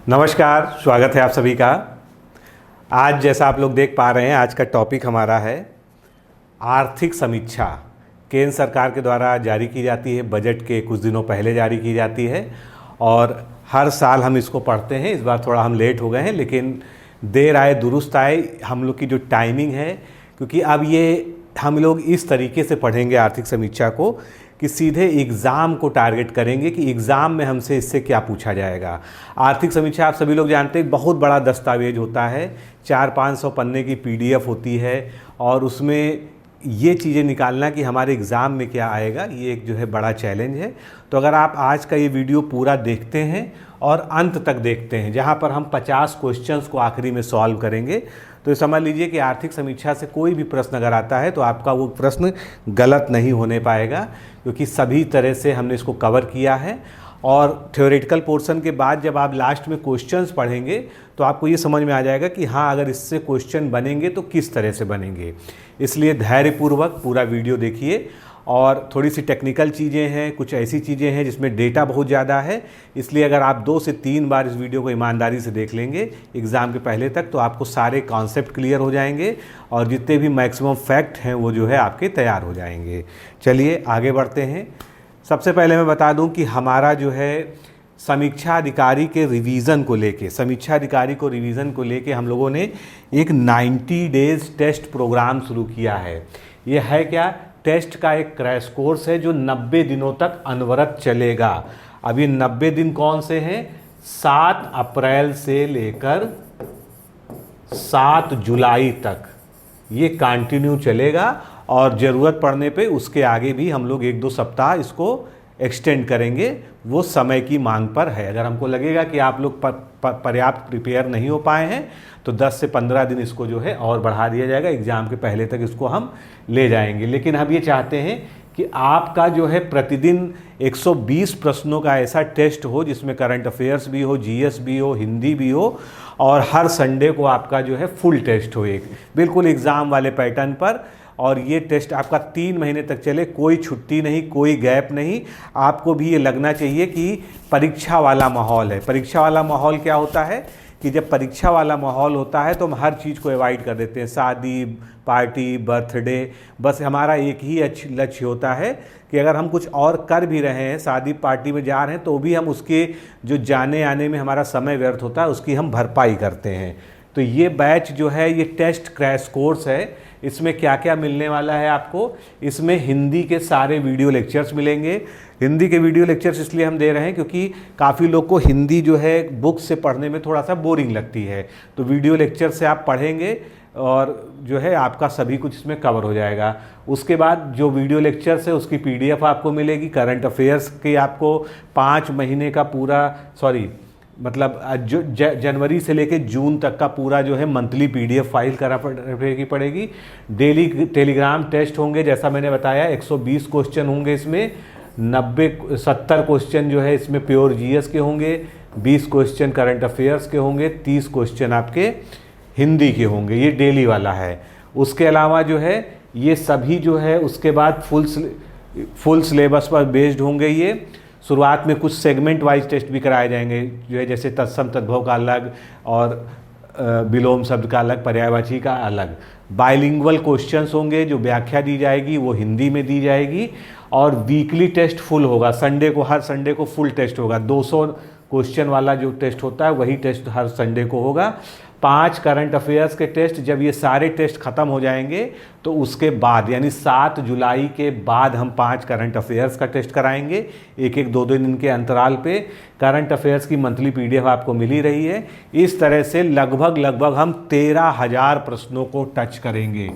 नमस्कार, स्वागत है आप सभी का। आज जैसा आप लोग देख पा रहे हैं, आज का टॉपिक हमारा है आर्थिक समीक्षा। केंद्र सरकार के द्वारा जारी की जाती है, बजट के कुछ दिनों पहले जारी की जाती है और हर साल हम इसको पढ़ते हैं। इस बार थोड़ा हम लेट हो गए हैं, लेकिन देर आए दुरुस्त आए। हम लोग की जो टाइमिंग है, क्योंकि अब ये हम लोग इस तरीके से पढ़ेंगे आर्थिक समीक्षा को कि सीधे एग्ज़ाम को टारगेट करेंगे कि एग्ज़ाम में हमसे इससे क्या पूछा जाएगा। आर्थिक समीक्षा आप सभी लोग जानते हैं, बहुत बड़ा दस्तावेज होता है, 400-500 पन्ने की PDF होती है और उसमें ये चीज़ें निकालना कि हमारे एग्ज़ाम में क्या आएगा, ये एक जो है बड़ा चैलेंज है। तो अगर आप आज का ये वीडियो पूरा देखते हैं और अंत तक देखते हैं, जहाँ पर हम 50 क्वेश्चंस को आखिरी में सॉल्व करेंगे, तो समझ लीजिए कि आर्थिक समीक्षा से कोई भी प्रश्न अगर आता है तो आपका वो प्रश्न गलत नहीं होने पाएगा, क्योंकि सभी तरह से हमने इसको कवर किया है। और थ्योरेटिकल पोर्शन के बाद जब आप लास्ट में क्वेश्चंस पढ़ेंगे तो आपको ये समझ में आ जाएगा कि हाँ, अगर इससे क्वेश्चन बनेंगे तो किस तरह से बनेंगे। इसलिए धैर्यपूर्वक पूरा वीडियो देखिए। और थोड़ी सी टेक्निकल चीज़ें हैं, कुछ ऐसी चीज़ें हैं जिसमें डेटा बहुत ज़्यादा है, इसलिए अगर आप 2 से 3 बार इस वीडियो को ईमानदारी से देख लेंगे एग्ज़ाम के पहले तक, तो आपको सारे कॉन्सेप्ट क्लियर हो जाएंगे और जितने भी मैक्सिमम फैक्ट हैं वो जो है आपके तैयार हो जाएंगे। चलिए आगे बढ़ते हैं। सबसे पहले मैं बता दूं कि हमारा जो है समीक्षा अधिकारी के रिवीजन को लेके, समीक्षा अधिकारी को रिवीजन को लेके हम लोगों ने एक 90 डेज़ टेस्ट प्रोग्राम शुरू किया है। ये है क्या? टेस्ट का एक क्रैश कोर्स है जो 90 दिनों तक अनवरत चलेगा। अब ये 90 दिन कौन से हैं? 7 अप्रैल से लेकर 7 जुलाई तक ये कंटिन्यू चलेगा और ज़रूरत पड़ने पे उसके आगे भी हम लोग 1-2 सप्ताह इसको एक्सटेंड करेंगे। वो समय की मांग पर है। अगर हमको लगेगा कि आप लोग पर्याप्त प्रिपेयर नहीं हो पाए हैं तो 10 से 15 दिन इसको जो है और बढ़ा दिया जाएगा। एग्ज़ाम के पहले तक इसको हम ले जाएंगे। लेकिन हम ये चाहते हैं कि आपका जो है प्रतिदिन 120 प्रश्नों का ऐसा टेस्ट हो जिसमें करंट अफेयर्स भी हो, GS भी हो, हिंदी भी हो, और हर संडे को आपका जो है फुल टेस्ट हो, एक बिल्कुल एग्ज़ाम वाले पैटर्न पर। और ये टेस्ट आपका 3 महीने तक चले, कोई छुट्टी नहीं, कोई गैप नहीं। आपको भी ये लगना चाहिए कि परीक्षा वाला माहौल है। परीक्षा वाला माहौल क्या होता है कि जब परीक्षा वाला माहौल होता है तो हम हर चीज़ को अवॉइड कर देते हैं, शादी, पार्टी, बर्थडे। बस हमारा एक ही लक्ष्य होता है कि अगर हम कुछ और कर भी रहे हैं, शादी पार्टी में जा रहे हैं, तो भी हम उसके जो जाने आने में हमारा समय व्यर्थ होता है उसकी हम भरपाई करते हैं। तो ये बैच जो है ये टेस्ट क्रैश कोर्स है। इसमें क्या क्या मिलने वाला है आपको? इसमें हिंदी के सारे वीडियो लेक्चर्स मिलेंगे। हिंदी के वीडियो लेक्चर्स इसलिए हम दे रहे हैं क्योंकि काफ़ी लोग को हिंदी जो है बुक से पढ़ने में थोड़ा सा बोरिंग लगती है। तो वीडियो लेक्चर से आप पढ़ेंगे और जो है आपका सभी कुछ इसमें कवर हो जाएगा। उसके बाद जो वीडियो लेक्चर्स है उसकी PDF आपको मिलेगी। करंट अफेयर्स की आपको 5 महीने का पूरा मतलब जो जनवरी से लेके जून तक का पूरा जो है मंथली PDF फाइल पड़ेगी। डेली टेलीग्राम टेस्ट होंगे, जैसा मैंने बताया 120 क्वेश्चन होंगे इसमें। 70 क्वेश्चन जो है इसमें प्योर GS के होंगे, 20 क्वेश्चन करंट अफेयर्स के होंगे, 30 क्वेश्चन आपके हिंदी के होंगे। ये डेली वाला है। उसके अलावा जो है ये सभी जो है उसके बाद फुल सिलेबस पर बेस्ड होंगे। ये शुरुआत में कुछ सेगमेंट वाइज टेस्ट भी कराए जाएंगे, जो है जैसे तत्सम तद्भव का अलग और विलोम शब्द का अलग, पर्यायवाची का अलग। बाइलिंगुअल क्वेश्चंस होंगे, जो व्याख्या दी जाएगी वो हिंदी में दी जाएगी। और वीकली टेस्ट फुल होगा, हर संडे को फुल टेस्ट होगा। 200 क्वेश्चन वाला जो टेस्ट होता है वही टेस्ट हर संडे को होगा। 5 करंट अफेयर्स के टेस्ट। जब ये सारे टेस्ट ख़त्म हो जाएंगे तो उसके बाद यानी 7 जुलाई के बाद हम 5 करंट अफेयर्स का टेस्ट कराएंगे, 1-1, 2-2 दिन के अंतराल पे। करंट अफेयर्स की मंथली PDF आपको मिल ही रही है। इस तरह से लगभग हम 13,000 प्रश्नों को टच करेंगे।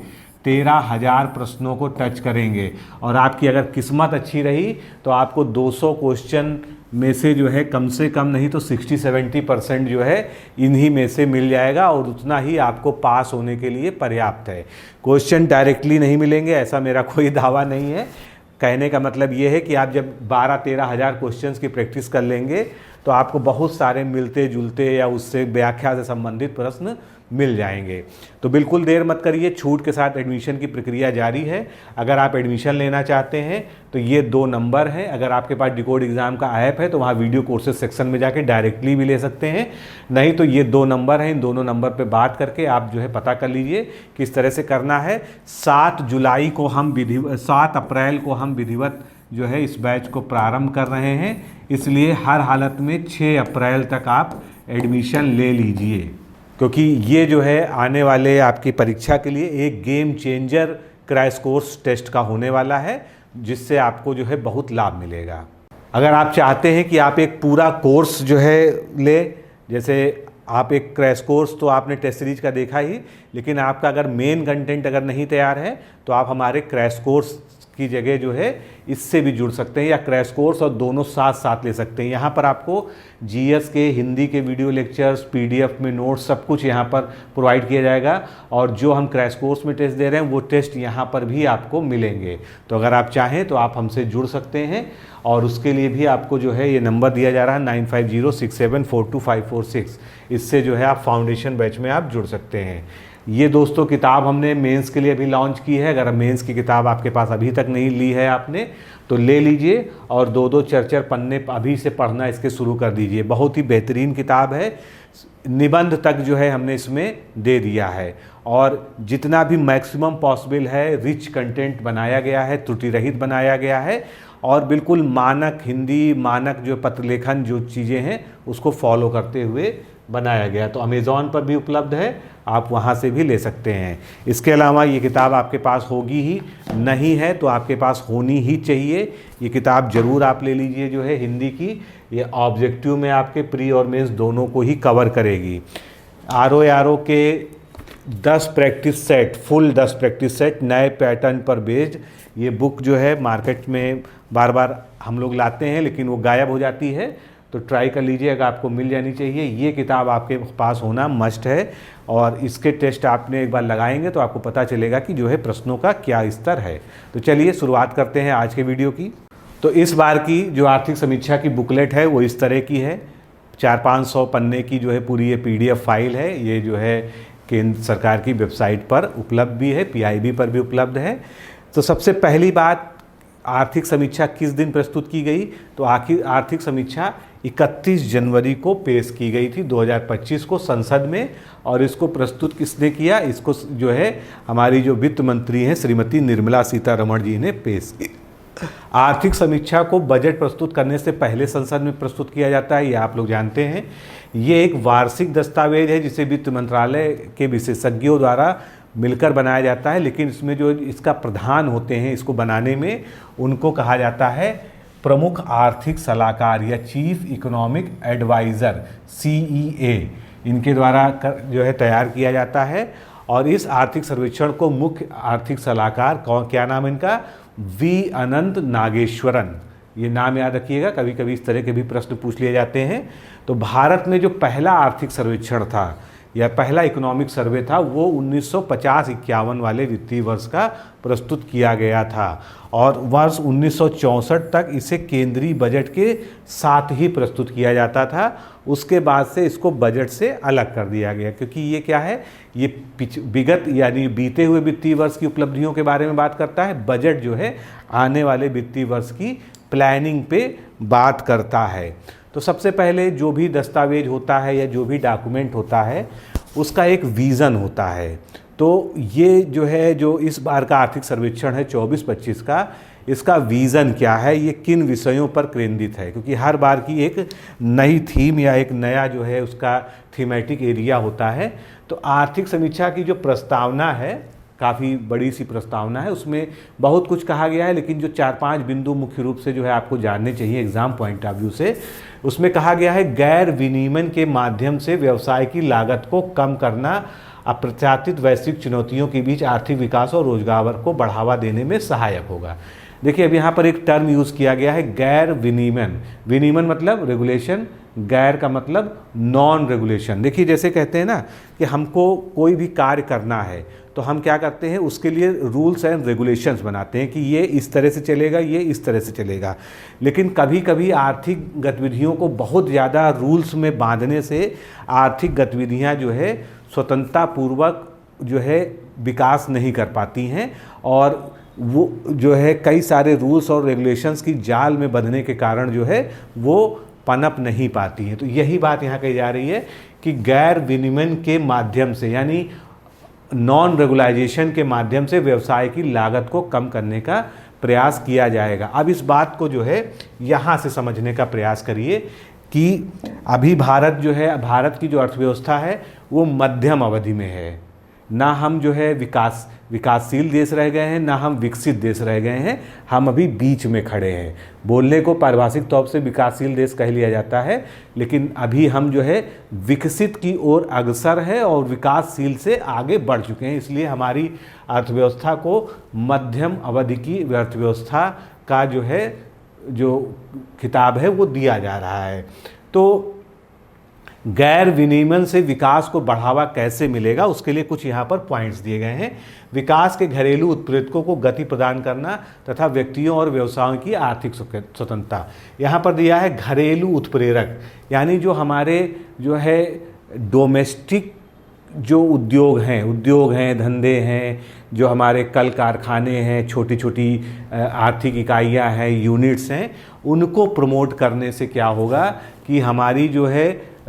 13,000 प्रश्नों को टच करेंगे। और आपकी अगर किस्मत अच्छी रही तो आपको 200 क्वेश्चन में से जो है कम से कम नहीं तो 60-70% जो है इन्हीं में से मिल जाएगा, और उतना ही आपको पास होने के लिए पर्याप्त है। क्वेश्चन डायरेक्टली नहीं मिलेंगे ऐसा मेरा कोई दावा नहीं है। कहने का मतलब ये है कि आप जब 12-13 हज़ार क्वेश्चंस की प्रैक्टिस कर लेंगे तो आपको बहुत सारे मिलते जुलते या उससे व्याख्या से संबंधित प्रश्न मिल जाएंगे। तो बिल्कुल देर मत करिए, छूट के साथ एडमिशन की प्रक्रिया जारी है। अगर आप एडमिशन लेना चाहते हैं तो ये 2 नंबर हैं। अगर आपके पास डिकोड एग्ज़ाम का ऐप है तो वहाँ वीडियो कोर्सेज सेक्शन में जाके डायरेक्टली भी ले सकते हैं, नहीं तो ये 2 नंबर हैं। इन दोनों नंबर पे बात करके आप जो है पता कर लीजिए किस तरह से करना है। 7 अप्रैल को हम विधिवत जो है इस बैच को प्रारंभ कर रहे हैं, इसलिए हर हालत में 6 अप्रैल तक आप एडमिशन ले लीजिए, क्योंकि ये जो है आने वाले आपकी परीक्षा के लिए एक game changer crash course test का होने वाला है, जिससे आपको जो है बहुत लाभ मिलेगा। अगर आप चाहते हैं कि आप एक पूरा कोर्स जो है ले, जैसे आप एक क्रैश कोर्स तो आपने टेस्ट सीरीज का देखा ही, लेकिन आपका अगर मेन कंटेंट अगर नहीं तैयार है तो आप हमारे क्रैश कोर्स की जगह जो है इससे भी जुड़ सकते हैं, या क्रैश कोर्स और दोनों साथ साथ ले सकते हैं। यहाँ पर आपको जीएस के, हिंदी के वीडियो लेक्चर्स, पीडीएफ में नोट्स, सब कुछ यहाँ पर प्रोवाइड किया जाएगा, और जो हम क्रैश कोर्स में टेस्ट दे रहे हैं वो टेस्ट यहाँ पर भी आपको मिलेंगे। तो अगर आप चाहें तो आप हमसे जुड़ सकते हैं, और उसके लिए भी आपको जो है ये नंबर दिया जा रहा है 9506742546, इससे जो है आप फाउंडेशन बैच में आप जुड़ सकते हैं। ये दोस्तों किताब हमने मेंस के लिए अभी लॉन्च की है। अगर मेंस की किताब आपके पास अभी तक नहीं ली है आपने तो ले लीजिए, और 2-2 4-4 पन्ने अभी से पढ़ना इसके शुरू कर दीजिए। बहुत ही बेहतरीन किताब है, निबंध तक जो है हमने इसमें दे दिया है, और जितना भी मैक्सिमम पॉसिबल है रिच कंटेंट बनाया गया है, त्रुटि रहित बनाया गया है, और बिल्कुल मानक हिंदी, मानक जो पत्र लेखन जो चीज़ें हैं उसको फॉलो करते हुए बनाया गया। तो अमेज़ॉन पर भी उपलब्ध है, आप वहाँ से भी ले सकते हैं। इसके अलावा ये किताब आपके पास होगी ही, नहीं है तो आपके पास होनी ही चाहिए। ये किताब ज़रूर आप ले लीजिए जो है हिंदी की। ये ऑब्जेक्टिव में आपके प्री और मेंस दोनों को ही कवर करेगी। आरओ के 10 practice set, full 10 practice set नए पैटर्न पर बेस्ड, ये बुक जो है मार्केट में बार बार हम लोग लाते हैं लेकिन वो गायब हो जाती है, तो ट्राई कर लीजिए, अगर आपको मिल जानी चाहिए। ये किताब आपके पास होना मस्ट है, और इसके टेस्ट आपने एक बार लगाएंगे तो आपको पता चलेगा कि जो है प्रश्नों का क्या स्तर है। तो चलिए शुरुआत करते हैं आज के वीडियो की। तो इस बार की जो आर्थिक समीक्षा की बुकलेट है वो इस तरह की है। 400-500 पन्ने की जो है पूरी ये पीडीएफ फाइल है। ये जो है केंद्र सरकार की वेबसाइट पर उपलब्ध भी है, पीआईबी पर भी उपलब्ध है। तो सबसे पहली बात, आर्थिक समीक्षा किस दिन प्रस्तुत की गई? तो आर्थिक समीक्षा 31 जनवरी को पेश की गई थी 2025 को संसद में, और इसको प्रस्तुत किसने किया? इसको जो है हमारी जो वित्त मंत्री हैं श्रीमती निर्मला सीतारमण जी ने पेश की। आर्थिक समीक्षा को बजट प्रस्तुत करने से पहले संसद में प्रस्तुत किया जाता है, ये आप लोग जानते हैं। ये एक वार्षिक दस्तावेज है जिसे वित्त मंत्रालय के विशेषज्ञों द्वारा मिलकर बनाया जाता है, लेकिन इसमें जो इसका प्रधान होते हैं इसको बनाने में, उनको कहा जाता है प्रमुख आर्थिक सलाहकार या चीफ इकोनॉमिक एडवाइज़र, CEA, इनके द्वारा जो है तैयार किया जाता है। और इस आर्थिक सर्वेक्षण को मुख्य आर्थिक सलाहकार क्या नाम इनका? V अनंत नागेश्वरन, ये नाम याद रखिएगा, कभी कभी इस तरह के भी प्रश्न पूछ लिए जाते हैं। तो भारत में जो पहला आर्थिक सर्वेक्षण था या पहला इकोनॉमिक सर्वे था वो 1950-51 वाले वित्तीय वर्ष का प्रस्तुत किया गया था, और वर्ष 1964 तक इसे केंद्रीय बजट के साथ ही प्रस्तुत किया जाता था। उसके बाद से इसको बजट से अलग कर दिया गया, क्योंकि ये क्या है, ये विगत यानी बीते हुए वित्तीय वर्ष की उपलब्धियों के बारे में बात करता है। बजट जो है आने वाले वित्तीय वर्ष की प्लानिंग पे बात करता है। तो सबसे पहले जो भी दस्तावेज होता है या जो भी डॉक्यूमेंट होता है उसका एक विज़न होता है। तो ये जो है, जो इस बार का आर्थिक सर्वेक्षण है 24-25 का, इसका विज़न क्या है, ये किन विषयों पर केंद्रित है, क्योंकि हर बार की एक नई थीम या एक नया जो है उसका थीमेटिक एरिया होता है। तो आर्थिक समीक्षा की जो प्रस्तावना है, काफ़ी बड़ी सी प्रस्तावना है, उसमें बहुत कुछ कहा गया है, लेकिन जो 4-5 बिंदु मुख्य रूप से जो है आपको जानने चाहिए एग्जाम पॉइंट ऑफ व्यू से। उसमें कहा गया है गैर विनिमय के माध्यम से व्यवसाय की लागत को कम करना अप्रत्याशित वैश्विक चुनौतियों के बीच आर्थिक विकास और रोजगार को बढ़ावा देने में सहायक होगा। देखिए अब यहाँ पर एक टर्म यूज़ किया गया है गैर विनिमय। विनिमय मतलब रेगुलेशन, गैर का मतलब नॉन रेगुलेशन। देखिए जैसे कहते हैं ना कि हमको कोई भी कार्य करना है तो हम क्या करते हैं, उसके लिए रूल्स एंड रेगुलेशंस बनाते हैं कि ये इस तरह से चलेगा, ये इस तरह से चलेगा। लेकिन कभी कभी आर्थिक गतिविधियों को बहुत ज़्यादा रूल्स में बांधने से आर्थिक गतिविधियाँ जो है स्वतंत्रता पूर्वक जो है विकास नहीं कर पाती हैं, और वो जो है कई सारे रूल्स और रेगुलेशंस की जाल में बंधने के कारण जो है वो पनप नहीं पाती हैं। तो यही बात यहाँ कही जा रही है कि गैर विनियमन के माध्यम से, यानी नॉन रेगुलाइजेशन के माध्यम से व्यवसाय की लागत को कम करने का प्रयास किया जाएगा। अब इस बात को जो है यहाँ से समझने का प्रयास करिए कि अभी भारत जो है, भारत की जो अर्थव्यवस्था है वो मध्यम अवधि में है। ना हम जो है विकासशील देश रह गए हैं, ना हम विकसित देश रह गए हैं, हम अभी बीच में खड़े हैं। बोलने को पारिभाषिक तौर से विकासशील देश कह लिया जाता है, लेकिन अभी हम जो है विकसित की ओर अग्रसर है और विकासशील से आगे बढ़ चुके हैं। इसलिए हमारी अर्थव्यवस्था को मध्यम अवधि की अर्थव्यवस्था का जो खिताब है वो दिया जा रहा है। तो गैर विनियमन से विकास को बढ़ावा कैसे मिलेगा, उसके लिए कुछ यहाँ पर पॉइंट्स दिए गए हैं। विकास के घरेलू उत्प्रेरकों को गति प्रदान करना तथा व्यक्तियों और व्यवसायों की आर्थिक स्वतंत्रता। यहाँ पर दिया है घरेलू उत्प्रेरक, यानी जो हमारे जो है डोमेस्टिक जो उद्योग हैं, धंधे हैं, जो हमारे कल कारखाने हैं, छोटी छोटी आर्थिक इकाइयाँ हैं, यूनिट्स हैं, उनको प्रमोट करने से क्या होगा कि हमारी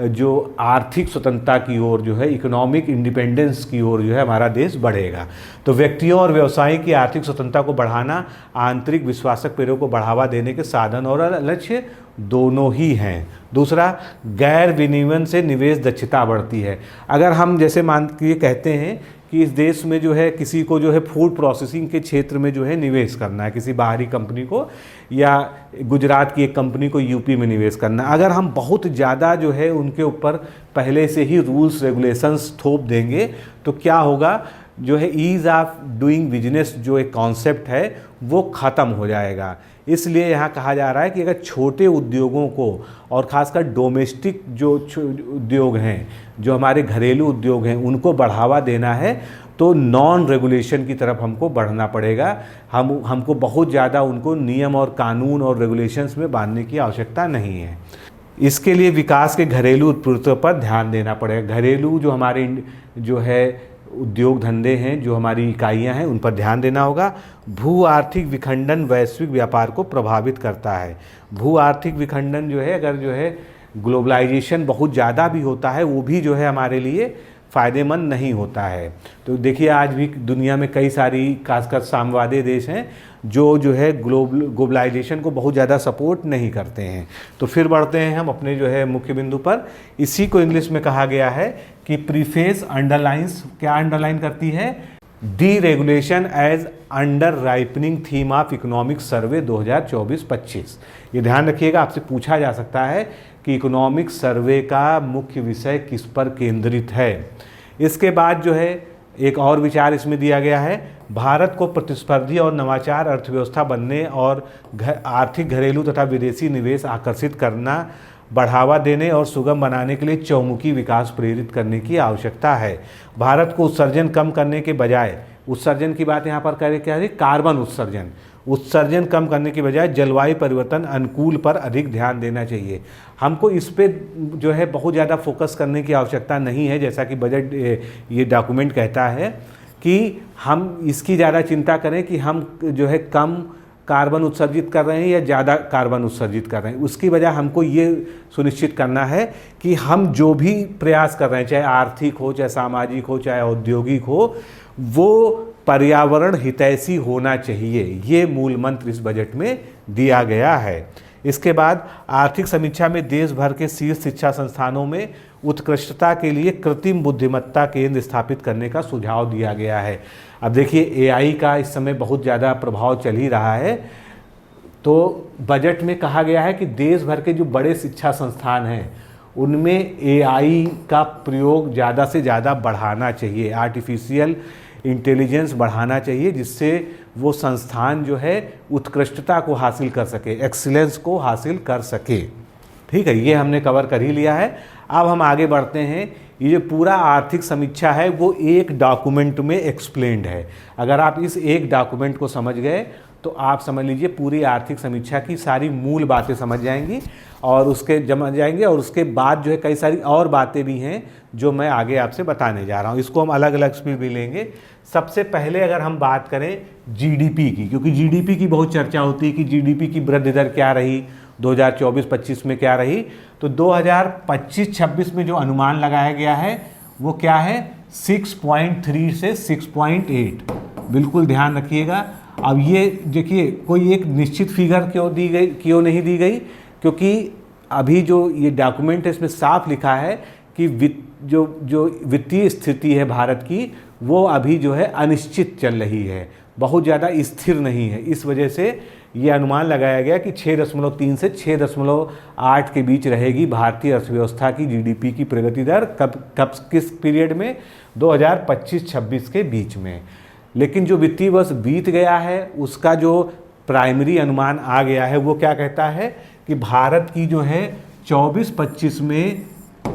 जो आर्थिक स्वतंत्रता की ओर जो है, इकोनॉमिक इंडिपेंडेंस की ओर जो है हमारा देश बढ़ेगा। तो व्यक्तियों और व्यवसायों की आर्थिक स्वतंत्रता को बढ़ाना आंतरिक विश्वासक पेड़ों को बढ़ावा देने के साधन और लक्ष्य दोनों ही हैं। दूसरा, गैर विनियमन से निवेश दक्षता बढ़ती है। अगर हम जैसे मान के कहते हैं कि इस देश में जो है किसी को जो है फूड प्रोसेसिंग के क्षेत्र में जो है निवेश करना है, किसी बाहरी कंपनी को, या गुजरात की एक कंपनी को यूपी में निवेश करना, अगर हम बहुत ज़्यादा जो है उनके ऊपर पहले से ही रूल्स रेगुलेशंस थोप देंगे तो क्या होगा, जो है ईज़ ऑफ डूइंग बिजनेस जो एक कॉन्सेप्ट है वो ख़त्म हो जाएगा। इसलिए यहाँ कहा जा रहा है कि अगर छोटे उद्योगों को और ख़ासकर डोमेस्टिक जो उद्योग हैं, जो हमारे घरेलू उद्योग हैं, उनको बढ़ावा देना है तो नॉन रेगुलेशन की तरफ हमको बढ़ना पड़ेगा। हमको बहुत ज़्यादा उनको नियम और कानून और रेगुलेशंस में बांधने की आवश्यकता नहीं है। इसके लिए विकास के घरेलू उत्प्रेरकों पर ध्यान देना पड़ेगा। घरेलू जो हमारे जो है उद्योग धंधे हैं, जो हमारी इकाइयां हैं, उन पर ध्यान देना होगा। भू आर्थिक विखंडन वैश्विक व्यापार को प्रभावित करता है। भू आर्थिक विखंडन जो है, अगर जो है ग्लोबलाइजेशन बहुत ज़्यादा भी होता है, वो भी जो है हमारे लिए फ़ायदेमंद नहीं होता है। तो देखिए आज भी दुनिया में कई सारी खासकर साम्यवादी देश हैं जो है ग्लोबलाइजेशन को बहुत ज़्यादा सपोर्ट नहीं करते हैं। तो फिर बढ़ते हैं हम अपने जो है मुख्य बिंदु पर। इसी को इंग्लिश में कहा गया है कि प्रीफेस अंडरलाइंस, क्या अंडरलाइन करती है, deregulation as underpinning theme of economic survey 2024-25। ये ध्यान रखिएगा, आपसे पूछा जा सकता है कि इकोनॉमिक सर्वे का मुख्य विषय किस पर केंद्रित है। इसके बाद जो है एक और विचार इसमें दिया गया है, भारत को प्रतिस्पर्धी और नवाचार अर्थव्यवस्था बनने और आर्थिक घरेलू तथा विदेशी निवेश आकर्षित करना, बढ़ावा देने और सुगम बनाने के लिए चौमुखी विकास प्रेरित करने की आवश्यकता है। भारत को उत्सर्जन कम करने के बजाय, उत्सर्जन की बात यहाँ पर करें क्या है, कार्बन उत्सर्जन कम करने के बजाय जलवायु परिवर्तन अनुकूल पर अधिक ध्यान देना चाहिए। हमको इस पे जो है बहुत ज़्यादा फोकस करने की आवश्यकता नहीं है, जैसा कि बजट ये डॉक्यूमेंट कहता है कि हम इसकी ज़्यादा चिंता करें कि हम जो है कम कार्बन उत्सर्जित कर रहे हैं या ज़्यादा कार्बन उत्सर्जित कर रहे हैं। उसकी वजह हमको ये सुनिश्चित करना है कि हम जो भी प्रयास कर रहे हैं, चाहे आर्थिक हो, चाहे सामाजिक हो, चाहे औद्योगिक हो, वो पर्यावरण हितैषी होना चाहिए। ये मूल मंत्र इस बजट में दिया गया है। इसके बाद आर्थिक समीक्षा में देश भर के शीर्ष शिक्षा संस्थानों में उत्कृष्टता के लिए कृत्रिम बुद्धिमत्ता केंद्र स्थापित करने का सुझाव दिया गया है। अब देखिए एआई का इस समय बहुत ज़्यादा प्रभाव चल ही रहा है, तो बजट में कहा गया है कि देश भर के जो बड़े शिक्षा संस्थान हैं उनमें एआई का प्रयोग ज़्यादा से ज़्यादा बढ़ाना चाहिए, आर्टिफिशियल इंटेलिजेंस बढ़ाना चाहिए, जिससे वो संस्थान जो है उत्कृष्टता को हासिल कर सके, एक्सीलेंस को हासिल कर सके। ठीक है, ये हमने कवर कर ही लिया है। अब हम आगे बढ़ते हैं। ये जो पूरा आर्थिक समीक्षा है वो एक डॉक्यूमेंट में एक्सप्लेन्ड है। अगर आप इस एक डॉक्यूमेंट को समझ गए तो आप समझ लीजिए पूरी आर्थिक समीक्षा की सारी मूल बातें समझ जाएंगी और उसके बाद जो है कई सारी और बातें भी हैं जो मैं आगे आपसे बताने जा रहा हूँ। इसको हम अलग अलग स्पीड भी लेंगे। सबसे पहले अगर हम बात करें जीडीपी की, क्योंकि जीडीपी की बहुत चर्चा होती है कि जीडीपी की वृद्धि दर क्या रही 2024-25 में क्या रही, तो 2025-26 में जो अनुमान लगाया गया है वो क्या है 6.3 से 6.8। बिल्कुल ध्यान रखिएगा। अब ये देखिए कोई एक निश्चित फिगर क्यों नहीं दी गई, क्योंकि अभी जो ये डॉक्यूमेंट है इसमें साफ लिखा है कि जो वित्तीय स्थिति है भारत की वो अभी जो है अनिश्चित चल रही है, बहुत ज़्यादा स्थिर नहीं है। इस वजह से ये अनुमान लगाया गया कि 6.3 से 6.8 के बीच रहेगी भारतीय अर्थव्यवस्था की जीडीपी की प्रगति दर। कब किस पीरियड में 2025-26 के बीच में। लेकिन जो वित्तीय वर्ष बीत गया है उसका जो प्राइमरी अनुमान आ गया है वो क्या कहता है कि भारत की जो है 24-25 में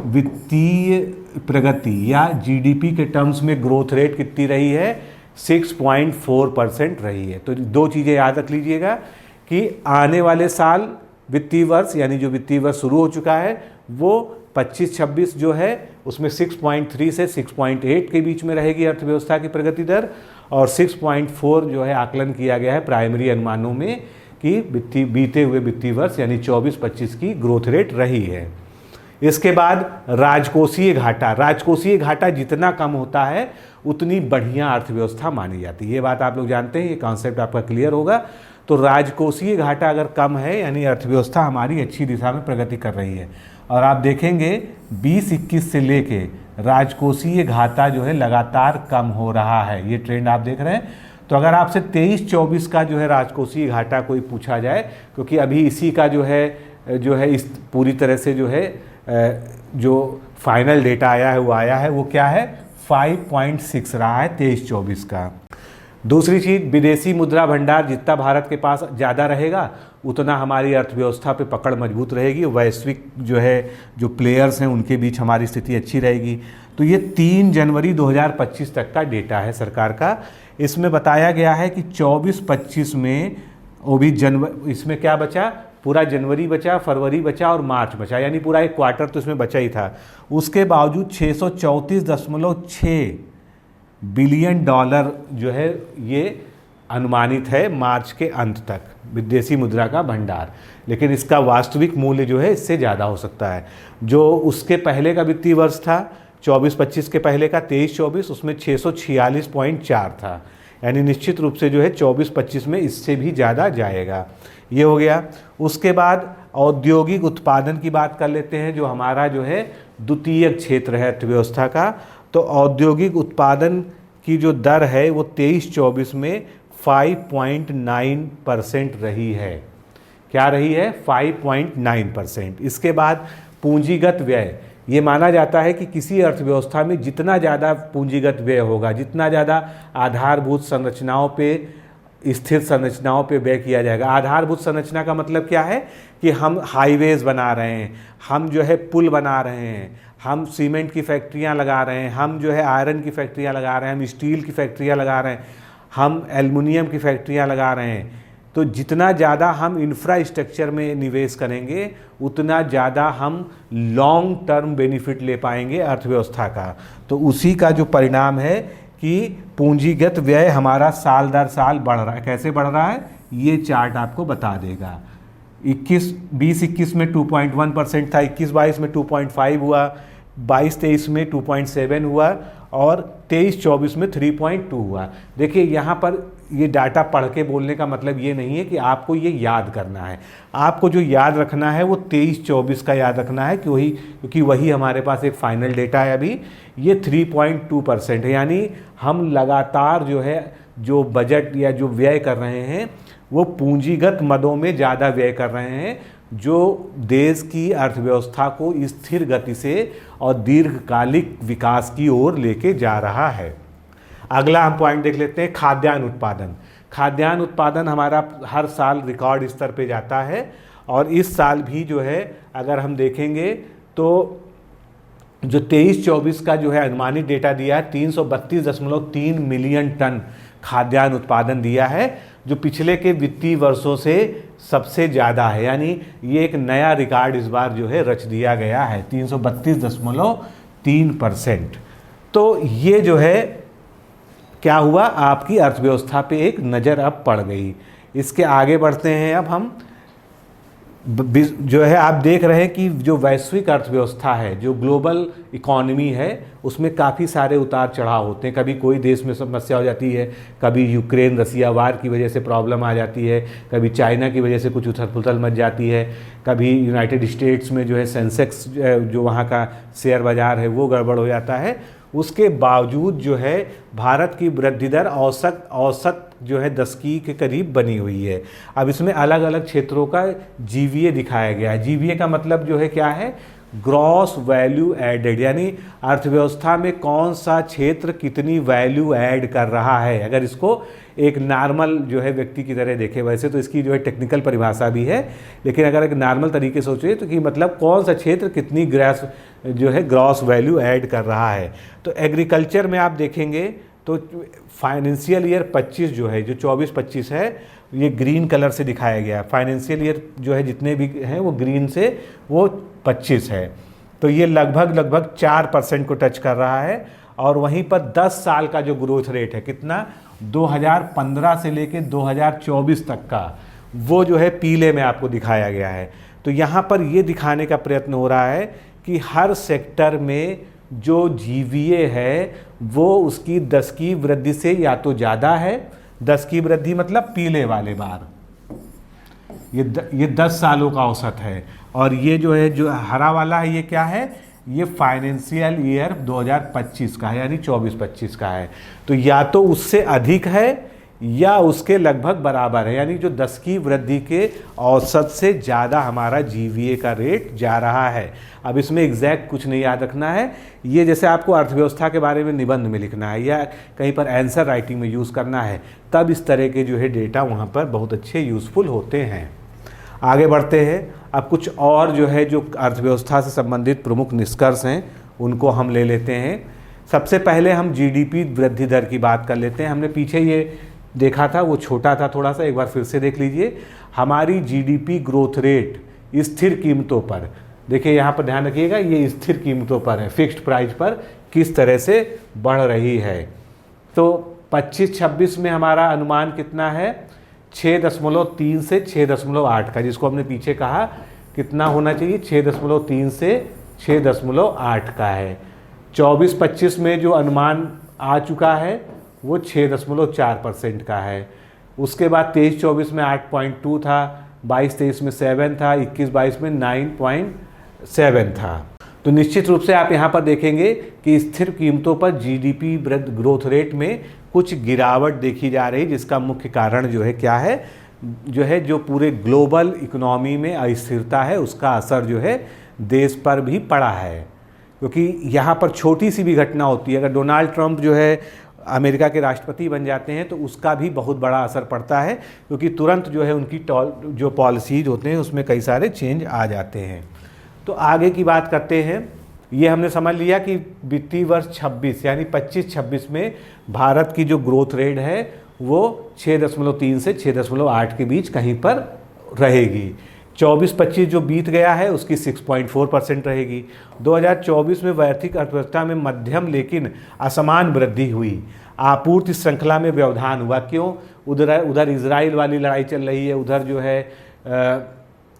वित्तीय प्रगति या जीडीपी के टर्म्स में ग्रोथ रेट कितनी रही है 6.4% रही है। तो दो चीज़ें याद रख लीजिएगा कि आने वाले साल वित्तीय वर्ष यानी जो वित्तीय वर्ष शुरू हो चुका है वो 25-26 जो है उसमें 6.3 से 6.8 के बीच में रहेगी अर्थव्यवस्था की प्रगति दर, और 6.4 जो है आकलन किया गया है प्राइमरी अनुमानों में कि बीते हुए वित्तीय वर्ष यानी 24-25 की ग्रोथ रेट रही है। इसके बाद राजकोषीय घाटा जितना कम होता है उतनी बढ़िया अर्थव्यवस्था मानी जाती है। ये बात आप लोग जानते हैं, ये कॉन्सेप्ट आपका क्लियर होगा। तो राजकोषीय घाटा अगर कम है यानी अर्थव्यवस्था हमारी अच्छी दिशा में प्रगति कर रही है। और आप देखेंगे 20-21 से लेके राजकोषीय घाटा जो है लगातार कम हो रहा है, ये ट्रेंड आप देख रहे हैं। तो अगर आपसे 23-24 का जो है राजकोषीय घाटा कोई पूछा जाए, क्योंकि अभी इसी का जो है इस पूरी तरह से जो फाइनल डेटा आया है वो क्या है 5.6 रहा है 23-24 का। दूसरी चीज़ विदेशी मुद्रा भंडार जितना भारत के पास ज़्यादा रहेगा उतना हमारी अर्थव्यवस्था पे पकड़ मजबूत रहेगी, वैश्विक जो प्लेयर्स हैं उनके बीच हमारी स्थिति अच्छी रहेगी। तो ये 3 जनवरी 2025 तक का डेटा है सरकार का। इसमें बताया गया है कि 24-25 में वो भी इसमें क्या बचा, पूरा जनवरी बचा, फरवरी बचा और मार्च बचा, यानी पूरा एक क्वार्टर तो इसमें बचा ही था। उसके बावजूद 634.6 बिलियन डॉलर जो है ये अनुमानित है मार्च के अंत तक विदेशी मुद्रा का भंडार। लेकिन इसका वास्तविक मूल्य जो है इससे ज़्यादा हो सकता है। जो उसके पहले का वित्तीय वर्ष था 24-25 के पहले का 23-24 उसमें 646.4 था, यानी निश्चित रूप से जो है 24-25 में इससे भी ज़्यादा जाएगा। ये हो गया। उसके बाद औद्योगिक उत्पादन की बात कर लेते हैं, जो हमारा जो है द्वितीय क्षेत्र है अर्थव्यवस्था का। तो औद्योगिक उत्पादन की जो दर है वो 23-24 में 5.9% रही है। क्या रही है 5.9%। इसके बाद पूंजीगत व्यय, ये माना जाता है कि किसी अर्थव्यवस्था में जितना ज़्यादा पूंजीगत व्यय होगा, जितना ज़्यादा आधारभूत संरचनाओं पे स्थिर संरचनाओं पे व्यय किया जाएगा। आधारभूत संरचना का मतलब क्या है कि हम हाईवेज बना रहे हैं, हम जो है पुल बना रहे हैं, हम सीमेंट की फैक्ट्रियां लगा रहे हैं, हम जो है आयरन की फैक्ट्रियां लगा रहे हैं, हम स्टील की फैक्ट्रियां लगा रहे हैं, हम एल्युमिनियम की फैक्ट्रियां लगा रहे हैं। तो जितना ज़्यादा हम इंफ्रास्ट्रक्चर में निवेश करेंगे उतना ज़्यादा हम लॉन्ग टर्म बेनिफिट ले पाएंगे अर्थव्यवस्था का। तो उसी का जो परिणाम है कि पूंजीगत व्यय हमारा साल दर साल बढ़ रहा है। कैसे बढ़ रहा है ये चार्ट आपको बता देगा। 20-21 में 2.1% था, 21-22 में 2.5 हुआ, 22-23 में 2.7 हुआ और 23-24 में 3.2 हुआ। देखिए यहाँ पर ये डाटा पढ़ के बोलने का मतलब ये नहीं है कि आपको ये याद करना है। आपको जो याद रखना है वो 23-24 का याद रखना है, क्योंकि वही हमारे पास एक फाइनल डेटा है। अभी ये 3.2% है, यानी हम लगातार जो बजट या जो व्यय कर रहे हैं वो पूंजीगत मदों में ज़्यादा व्यय कर रहे हैं, जो देश की अर्थव्यवस्था को स्थिर गति से और दीर्घकालिक विकास की ओर लेके जा रहा है। अगला हम पॉइंट देख लेते हैं खाद्यान्न उत्पादन। खाद्यान्न उत्पादन हमारा हर साल रिकॉर्ड स्तर पे जाता है और इस साल भी जो है अगर हम देखेंगे तो जो 23-24 का जो है अनुमानित डेटा दिया है 332.3 मिलियन टन खाद्यान्न उत्पादन दिया है, जो पिछले के वित्तीय वर्षों से सबसे ज़्यादा है। यानी ये एक नया रिकॉर्ड इस बार जो है रच दिया गया है, 332.3%। तो ये जो है क्या हुआ, आपकी अर्थव्यवस्था पे एक नज़र अब पड़ गई। इसके आगे बढ़ते हैं अब हम। जो है आप देख रहे हैं कि जो वैश्विक अर्थव्यवस्था है, जो ग्लोबल इकॉनमी है, उसमें काफ़ी सारे उतार चढ़ाव होते हैं। कभी कोई देश में समस्या हो जाती है, कभी यूक्रेन रसिया वार की वजह से प्रॉब्लम आ जाती है, कभी चाइना की वजह से कुछ उथल पुथल मच जाती है, कभी यूनाइटेड स्टेट्स में जो है सेंसेक्स जो वहाँ का शेयर बाज़ार है वो गड़बड़ हो जाता है। उसके बावजूद जो है भारत की वृद्धि दर औसत जो है 10 के करीब बनी हुई है। अब इसमें अलग अलग क्षेत्रों का जीवीए दिखाया गया है। जीवीए का मतलब जो है क्या है, ग्रॉस वैल्यू एडेड, यानी अर्थव्यवस्था में कौन सा क्षेत्र कितनी वैल्यू ऐड कर रहा है। अगर इसको एक नॉर्मल जो है व्यक्ति की तरह देखे, वैसे तो इसकी जो है टेक्निकल परिभाषा भी है, लेकिन अगर एक नॉर्मल तरीके से सोचिए तो कि मतलब कौन सा क्षेत्र कितनी ग्रॉस वैल्यू ऐड कर रहा है। तो एग्रीकल्चर में आप देखेंगे तो फाइनेंशियल ईयर 25 जो है, जो 24-25 है, ये ग्रीन कलर से दिखाया गया। फाइनेंशियल ईयर जो है जितने भी हैं वो ग्रीन से वो 25 है। तो ये लगभग 4% को टच कर रहा है। और वहीं पर 10 साल का जो ग्रोथ रेट है, कितना, 2015 से लेके 2024 तक का, वो जो है पीले में आपको दिखाया गया है। तो यहाँ पर ये दिखाने का प्रयत्न हो रहा है कि हर सेक्टर में जो जीवीए है वो उसकी 10 की वृद्धि से या तो ज़्यादा है, 10 की वृद्धि मतलब पीले वाले बार, ये 10 सालों का औसत है। और ये जो है जो हरा वाला है ये क्या है, ये फाइनेंशियल ईयर 2025 का है, यानी 24-25 का है। तो या तो उससे अधिक है या उसके लगभग बराबर है, यानी जो 10 की वृद्धि के औसत से ज़्यादा हमारा जीवीए का रेट जा रहा है। अब इसमें एग्जैक्ट कुछ नहीं याद रखना है, ये जैसे आपको अर्थव्यवस्था के बारे में निबंध में लिखना है या कहीं पर आंसर राइटिंग में यूज़ करना है, तब इस तरह के जो है डेटा वहाँ पर बहुत अच्छे यूज़फुल होते हैं। आगे बढ़ते हैं। अब कुछ और जो है जो अर्थव्यवस्था से संबंधित प्रमुख निष्कर्ष हैं उनको हम ले लेते हैं। सबसे पहले हम जीडीपी वृद्धि दर की बात कर लेते हैं। हमने पीछे ये देखा था, वो छोटा था थोड़ा सा, एक बार फिर से देख लीजिए। हमारी जीडीपी ग्रोथ रेट स्थिर कीमतों पर, देखिए यहाँ पर ध्यान रखिएगा, ये स्थिर कीमतों पर है, फिक्स्ड प्राइस पर किस तरह से बढ़ रही है। तो 25-26 में हमारा अनुमान कितना है, 6.3 से 6.8 का, जिसको हमने पीछे कहा कितना होना चाहिए, 6.3 से 6.8 का है। 24-25 में जो अनुमान आ चुका है वो 6.4% का है। उसके बाद 23-24 में 8.2 था, 22-23 में 7 था, 21-22 में 9.7 था। तो निश्चित रूप से आप यहाँ पर देखेंगे कि स्थिर कीमतों पर जीडीपी ग्रोथ रेट में कुछ गिरावट देखी जा रही, जिसका मुख्य कारण जो है क्या है, जो पूरे ग्लोबल इकोनॉमी में अस्थिरता है, उसका असर जो है देश पर भी पड़ा है। क्योंकि यहाँ पर छोटी सी भी घटना होती है, अगर डोनाल्ड ट्रंप जो है अमेरिका के राष्ट्रपति बन जाते हैं तो उसका भी बहुत बड़ा असर पड़ता है, क्योंकि तुरंत जो है उनकी जो पॉलिसीज होते हैं उसमें कई सारे चेंज आ जाते हैं। तो आगे की बात करते हैं। ये हमने समझ लिया कि वित्तीय वर्ष 26 यानी 25-26 में भारत की जो ग्रोथ रेट है वो 6.3 से 6.8 के बीच कहीं पर रहेगी। 24-25 जो बीत गया है उसकी 6.4% रहेगी। 2024 में वैश्विक अर्थव्यवस्था में मध्यम लेकिन असमान वृद्धि हुई। आपूर्ति श्रृंखला में व्यवधान हुआ। क्यों? उधर इजराइल वाली लड़ाई चल रही है, उधर जो है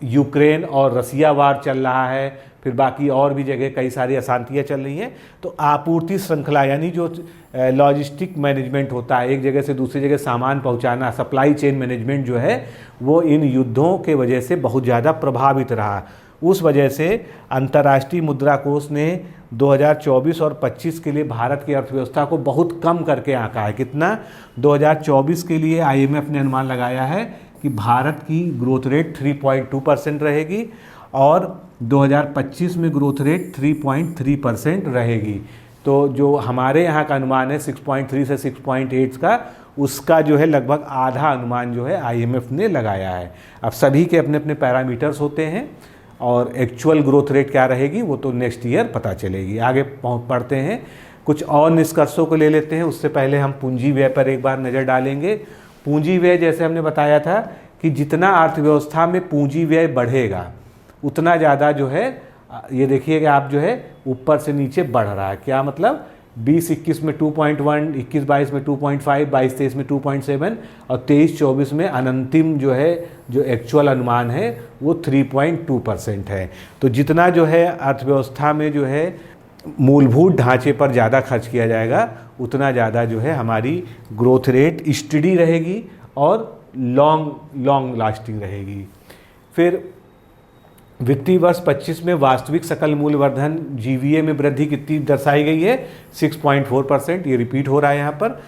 यूक्रेन और रसिया वार चल रहा है, फिर बाकी और भी जगह कई सारी अशांतियाँ चल रही हैं। तो आपूर्ति श्रृंखला यानी जो लॉजिस्टिक मैनेजमेंट होता है, एक जगह से दूसरी जगह सामान पहुंचाना, सप्लाई चेन मैनेजमेंट जो है वो इन युद्धों के वजह से बहुत ज़्यादा प्रभावित रहा। उस वजह से अंतर्राष्ट्रीय मुद्रा कोष ने 2024 और 25 के लिए भारत की अर्थव्यवस्था को बहुत कम करके आंका है। कितना? 2024 के लिए IMF ने अनुमान लगाया है कि भारत की ग्रोथ रेट 3.2% रहेगी और 2025 में ग्रोथ रेट 3.3% रहेगी। तो जो हमारे यहाँ का अनुमान है 6.3 से 6.8 का, उसका जो है लगभग आधा अनुमान जो है IMF ने लगाया है। अब सभी के अपने अपने पैरामीटर्स होते हैं और एक्चुअल ग्रोथ रेट क्या रहेगी वो तो नेक्स्ट ईयर पता चलेगी। आगे पढ़ते हैं, कुछ और निष्कर्षों को ले लेते हैं। उससे पहले हम पूंजी व्यय पर एक बार नज़र डालेंगे। पूंजी व्यय जैसे हमने बताया था कि जितना अर्थव्यवस्था में पूंजी व्यय बढ़ेगा उतना ज़्यादा जो है, ये देखिए कि आप जो है ऊपर से नीचे बढ़ रहा है। क्या मतलब 20-21 में 2.1, 21-22 में 2.5, 22-23 में 2.7 और 23-24 में अनंतिम जो है जो एक्चुअल अनुमान है वो 3.2% है। तो जितना जो है अर्थव्यवस्था में जो है मूलभूत ढांचे पर ज़्यादा खर्च किया जाएगा उतना ज़्यादा जो है हमारी ग्रोथ रेट स्टडी रहेगी और लॉन्ग लास्टिंग रहेगी। फिर वित्तीय वर्ष 25 में वास्तविक सकल मूल्य वर्धन जीवीए में वृद्धि कितनी दर्शाई गई है? 6.4%। ये रिपीट हो रहा है यहाँ पर।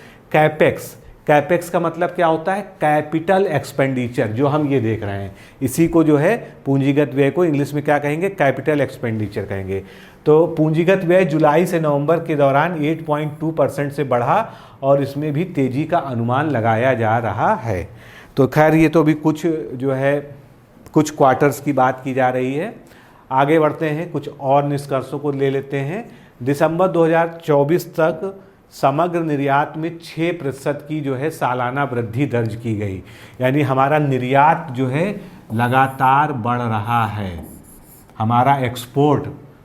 कैपेक्स का मतलब क्या होता है? कैपिटल एक्सपेंडिचर, जो हम ये देख रहे हैं इसी को जो है पूंजीगत व्यय को इंग्लिश में क्या कहेंगे? कैपिटल एक्सपेंडिचर कहेंगे। तो पूंजीगत व्यय जुलाई से नवंबर के दौरान 8.2% से बढ़ा और इसमें भी तेजी का अनुमान लगाया जा रहा है। तो खैर ये तो अभी कुछ जो है कुछ क्वार्टर्स की बात की जा रही है। आगे बढ़ते हैं, कुछ और निष्कर्षों को ले लेते हैं। दिसंबर 2024 तक समग्र निर्यात में 6% की जो है सालाना वृद्धि दर्ज की गई, यानी हमारा निर्यात जो है लगातार बढ़ रहा है। हमारा एक्सपोर्ट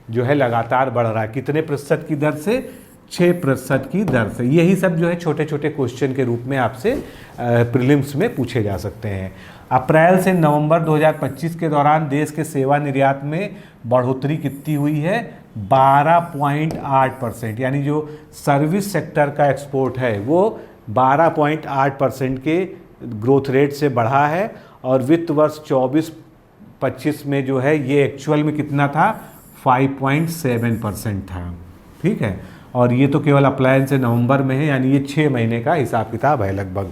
जो है लगातार बढ़ रहा है। कितने प्रतिशत की दर से? 6% की दर से। यही सब जो है छोटे छोटे क्वेश्चन के रूप में आपसे प्रीलिम्स में पूछे जा सकते हैं। अप्रैल से नवंबर 2025 के दौरान देश के सेवा निर्यात में बढ़ोतरी कितनी हुई है? 12.8%, यानी जो सर्विस सेक्टर का एक्सपोर्ट है वो 12.8% के ग्रोथ रेट से बढ़ा है। और वित्त वर्ष 24-25 में जो है ये एक्चुअल में कितना था? 5.7% था। ठीक है, और ये तो केवल अप्रैल से नवंबर में है, यानी ये 6 महीने का हिसाब किताब है लगभग।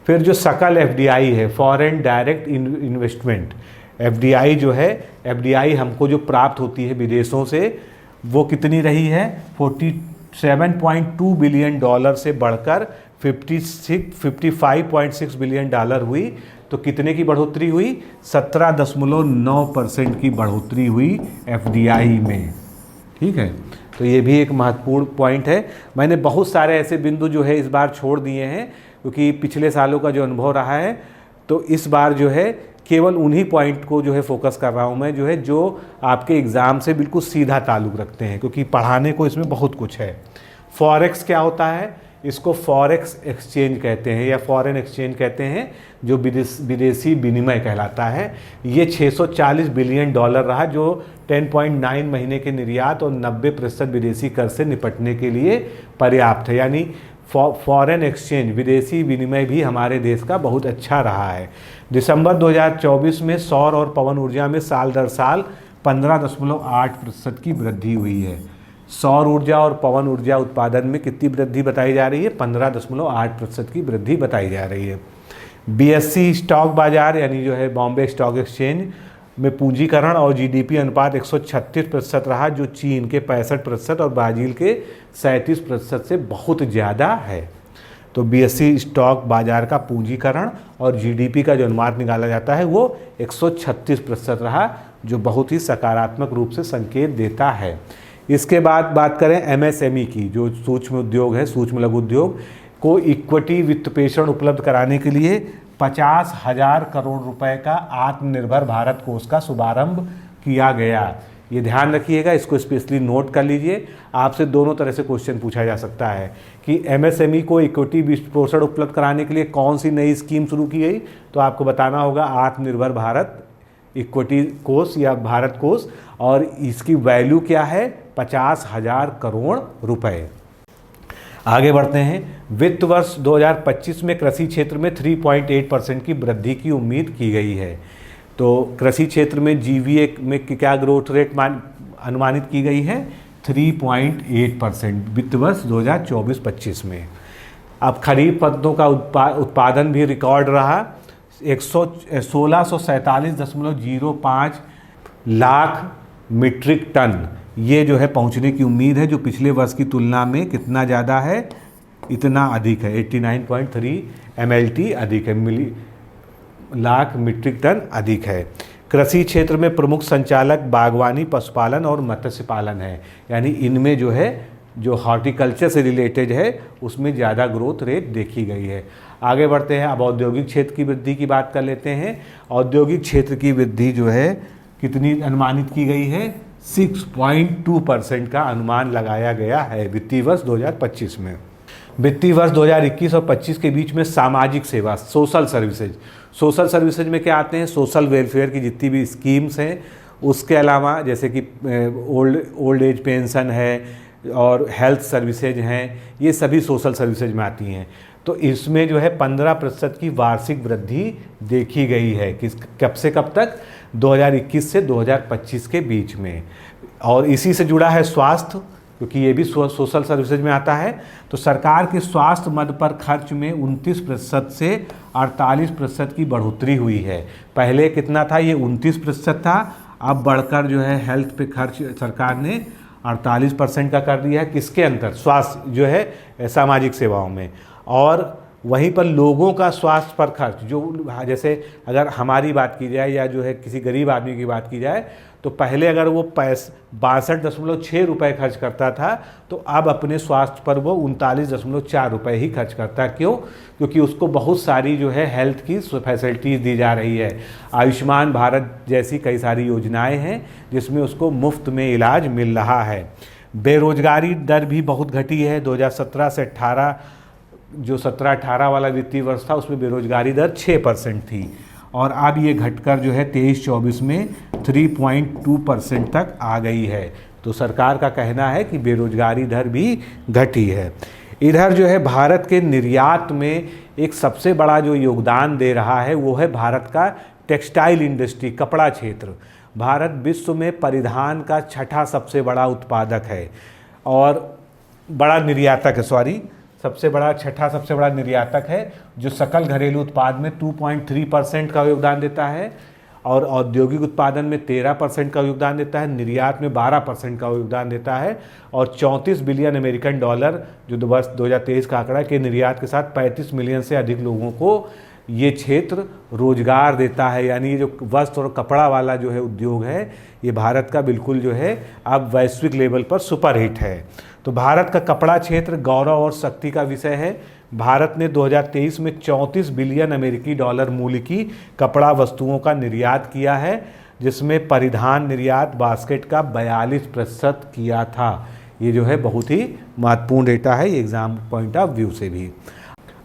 फिर जो सकल एफडीआई है, फॉरेन डायरेक्ट इन्वेस्टमेंट, एफडीआई जो है, एफडीआई हमको जो प्राप्त होती है विदेशों से वो कितनी रही है? 47.2 बिलियन डॉलर से बढ़कर 55.6 बिलियन डॉलर हुई। तो कितने की बढ़ोतरी हुई? 17.9% की बढ़ोतरी हुई एफडीआई में। ठीक है, तो ये भी एक महत्वपूर्ण पॉइंट है। मैंने बहुत सारे ऐसे बिंदु जो है इस बार छोड़ दिए हैं क्योंकि पिछले सालों का जो अनुभव रहा है, तो इस बार जो है केवल उन्हीं पॉइंट को जो है फोकस कर रहा हूँ मैं, जो है जो आपके एग्ज़ाम से बिल्कुल सीधा ताल्लुक़ रखते हैं, क्योंकि पढ़ाने को इसमें बहुत कुछ है। फॉरेक्स क्या होता है? इसको फॉरेक्स एक्सचेंज कहते हैं या फॉरेन एक्सचेंज कहते हैं, जो विदेशी विनिमय कहलाता है। ये 640 बिलियन डॉलर रहा, जो 10.9 महीने के निर्यात और 90% विदेशी कर से निपटने के लिए पर्याप्त है। यानी फॉरेन एक्सचेंज, विदेशी विनिमय भी हमारे देश का बहुत अच्छा रहा है। दिसंबर 2024 में सौर और पवन ऊर्जा में साल दर साल 15.8% की वृद्धि हुई है। सौर ऊर्जा और पवन ऊर्जा उत्पादन में कितनी वृद्धि बताई जा रही है? 15.8% की वृद्धि बताई जा रही है। बीएसई स्टॉक बाजार यानी जो है बॉम्बे स्टॉक एक्सचेंज में पूंजीकरण और जीडीपी अनुपात 136% रहा, जो चीन के 65% और ब्राज़ील के 37% से बहुत ज़्यादा है। तो बीएसई स्टॉक बाजार का पूंजीकरण और जीडीपी का जो अनुपात निकाला जाता है वो 136% रहा, जो बहुत ही सकारात्मक रूप से संकेत देता है। इसके बाद बात करें एमएसएमई की, जो सूक्ष्म उद्योग है, सूक्ष्म लघु उद्योग को इक्विटी वित्तपोषण उपलब्ध कराने के लिए 50,000 करोड़ रुपए का आत्मनिर्भर भारत कोष का शुभारंभ किया गया। ये ध्यान रखिएगा, इसको स्पेशली नोट कर लीजिए। आपसे दोनों तरह से क्वेश्चन पूछा जा सकता है कि एमएसएमई को इक्विटी वित्तपोषण उपलब्ध कराने के लिए कौन सी नई स्कीम शुरू की गई, तो आपको बताना होगा आत्मनिर्भर भारत इक्विटी कोष या भारत कोष, और इसकी वैल्यू क्या है? 50,000 करोड़ रुपए। आगे बढ़ते हैं। वित्त वर्ष 2025 में कृषि क्षेत्र में 3.8% की वृद्धि की उम्मीद की गई है। तो कृषि क्षेत्र में जीवीए में क्या ग्रोथ रेट अनुमानित की गई है? 3.8% वित्त वर्ष 2024-25 में। अब खरीफ फसलों का उत्पादन भी रिकॉर्ड रहा। 1647.05 लाख मीट्रिक टन ये जो है पहुंचने की उम्मीद है, जो पिछले वर्ष की तुलना में कितना ज़्यादा है? इतना अधिक है, 89.3 MLT अधिक है, लाख मीट्रिक टन अधिक है। कृषि क्षेत्र में प्रमुख संचालक बागवानी, पशुपालन और मत्स्य पालन है, यानी इनमें जो है जो हॉर्टिकल्चर से रिलेटेड है उसमें ज़्यादा ग्रोथ रेट देखी गई है। आगे बढ़ते हैं, अब औद्योगिक क्षेत्र की वृद्धि की बात कर लेते हैं। औद्योगिक क्षेत्र की वृद्धि जो है कितनी अनुमानित की गई है, 6.2% का अनुमान लगाया गया है वित्तीय वर्ष 2025 में। वित्तीय वर्ष 2021 और 25 के बीच में सामाजिक सेवा, सोशल सर्विसेज में क्या आते हैं, सोशल वेलफेयर की जितनी भी स्कीम्स हैं, उसके अलावा जैसे कि ओल्ड एज पेंशन है और हेल्थ सर्विसेज हैं, ये सभी सोशल सर्विसेज में आती हैं। तो इसमें जो है 15% की वार्षिक वृद्धि देखी गई है, किस कब से कब तक, 2021 से 2025 के बीच में। और इसी से जुड़ा है स्वास्थ्य, क्योंकि ये भी सोशल सर्विसेज में आता है। तो सरकार के स्वास्थ्य मद पर खर्च में 29% से 48% की बढ़ोतरी हुई है। पहले कितना था, ये 29% था, अब बढ़कर जो है हेल्थ पे खर्च सरकार ने 48% का कर दिया है। किसके अंदर, स्वास्थ्य जो है सामाजिक सेवाओं में। और वहीं पर लोगों का स्वास्थ्य पर खर्च, जो जैसे अगर हमारी बात की जाए या जो है किसी गरीब आदमी की बात की जाए, तो पहले अगर वो 62.6 रुपये खर्च करता था, तो अब अपने स्वास्थ्य पर वो 39.4 रुपये ही खर्च करता है। क्यों? क्योंकि उसको बहुत सारी जो है हेल्थ की फैसिलिटीज़ दी जा रही है। आयुष्मान भारत जैसी कई सारी योजनाएं हैं जिसमें उसको मुफ्त में इलाज मिल रहा है। बेरोजगारी दर भी बहुत घटी है। 2017 से 18 जो 17-18 वाला वित्तीय वर्ष था उसमें बेरोजगारी दर 6% थी, और अब ये घटकर जो है 23-24 में 3.2% तक आ गई है। तो सरकार का कहना है कि बेरोजगारी दर भी घटी है। इधर जो है भारत के निर्यात में एक सबसे बड़ा जो योगदान दे रहा है वो है भारत का टेक्सटाइल इंडस्ट्री, कपड़ा क्षेत्र। भारत विश्व में परिधान का छठा सबसे बड़ा उत्पादक है और बड़ा निर्यातक है, छठा सबसे बड़ा निर्यातक है, जो सकल घरेलू उत्पाद में 2.3% का योगदान देता है, और औद्योगिक उत्पादन में 13% का योगदान देता है, निर्यात में 12% का योगदान देता है, और 34 बिलियन अमेरिकन डॉलर जो वर्ष 2023 का आंकड़ा के निर्यात के साथ 35 मिलियन से अधिक लोगों को ये क्षेत्र रोजगार देता है। यानी ये जो वस्त्र और कपड़ा वाला जो है उद्योग है, ये भारत का बिल्कुल जो है अब वैश्विक लेवल पर सुपरहिट है। तो भारत का कपड़ा क्षेत्र गौरव और शक्ति का विषय है। भारत ने 2023 में 34 बिलियन अमेरिकी डॉलर मूल्य की कपड़ा वस्तुओं का निर्यात किया है, जिसमें परिधान निर्यात बास्केट का 42% किया था। ये जो है बहुत ही महत्वपूर्ण डेटा है एग्जाम पॉइंट ऑफ व्यू से भी।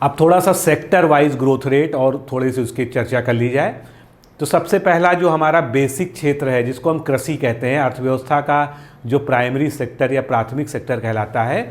अब थोड़ा सा सेक्टर वाइज ग्रोथ रेट और थोड़ी सी उसकी चर्चा कर ली जाए। तो सबसे पहला जो हमारा बेसिक क्षेत्र है जिसको हम कृषि कहते हैं, अर्थव्यवस्था का जो प्राइमरी सेक्टर या प्राथमिक सेक्टर कहलाता है।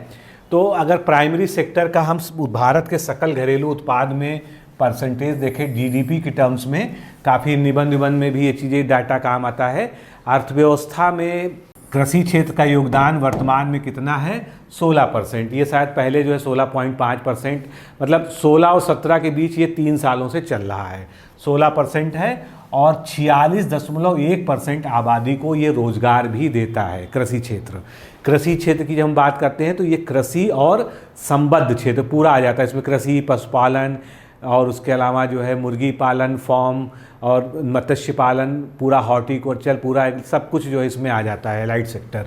तो अगर प्राइमरी सेक्टर का हम भारत के सकल घरेलू उत्पाद में परसेंटेज देखें जीडीपी के टर्म्स में, काफ़ी निबंध में भी ये चीज़ें डाटा काम आता है। अर्थव्यवस्था में कृषि क्षेत्र का योगदान वर्तमान में कितना है, 16%। ये शायद पहले जो है 16.5%, मतलब 16 और 17 के बीच ये 3 सालों से चल रहा है, 16% है। और 46.1% आबादी को ये रोजगार भी देता है कृषि क्षेत्र। कृषि क्षेत्र की जब हम बात करते हैं तो ये कृषि और संबद्ध क्षेत्र पूरा आ जाता है। इसमें कृषि, पशुपालन और उसके अलावा जो है मुर्गी पालन, फार्म और मत्स्य पालन, पूरा हॉर्टिकल्चर, पूरा सब कुछ जो है इसमें आ जाता है, एलाइड सेक्टर।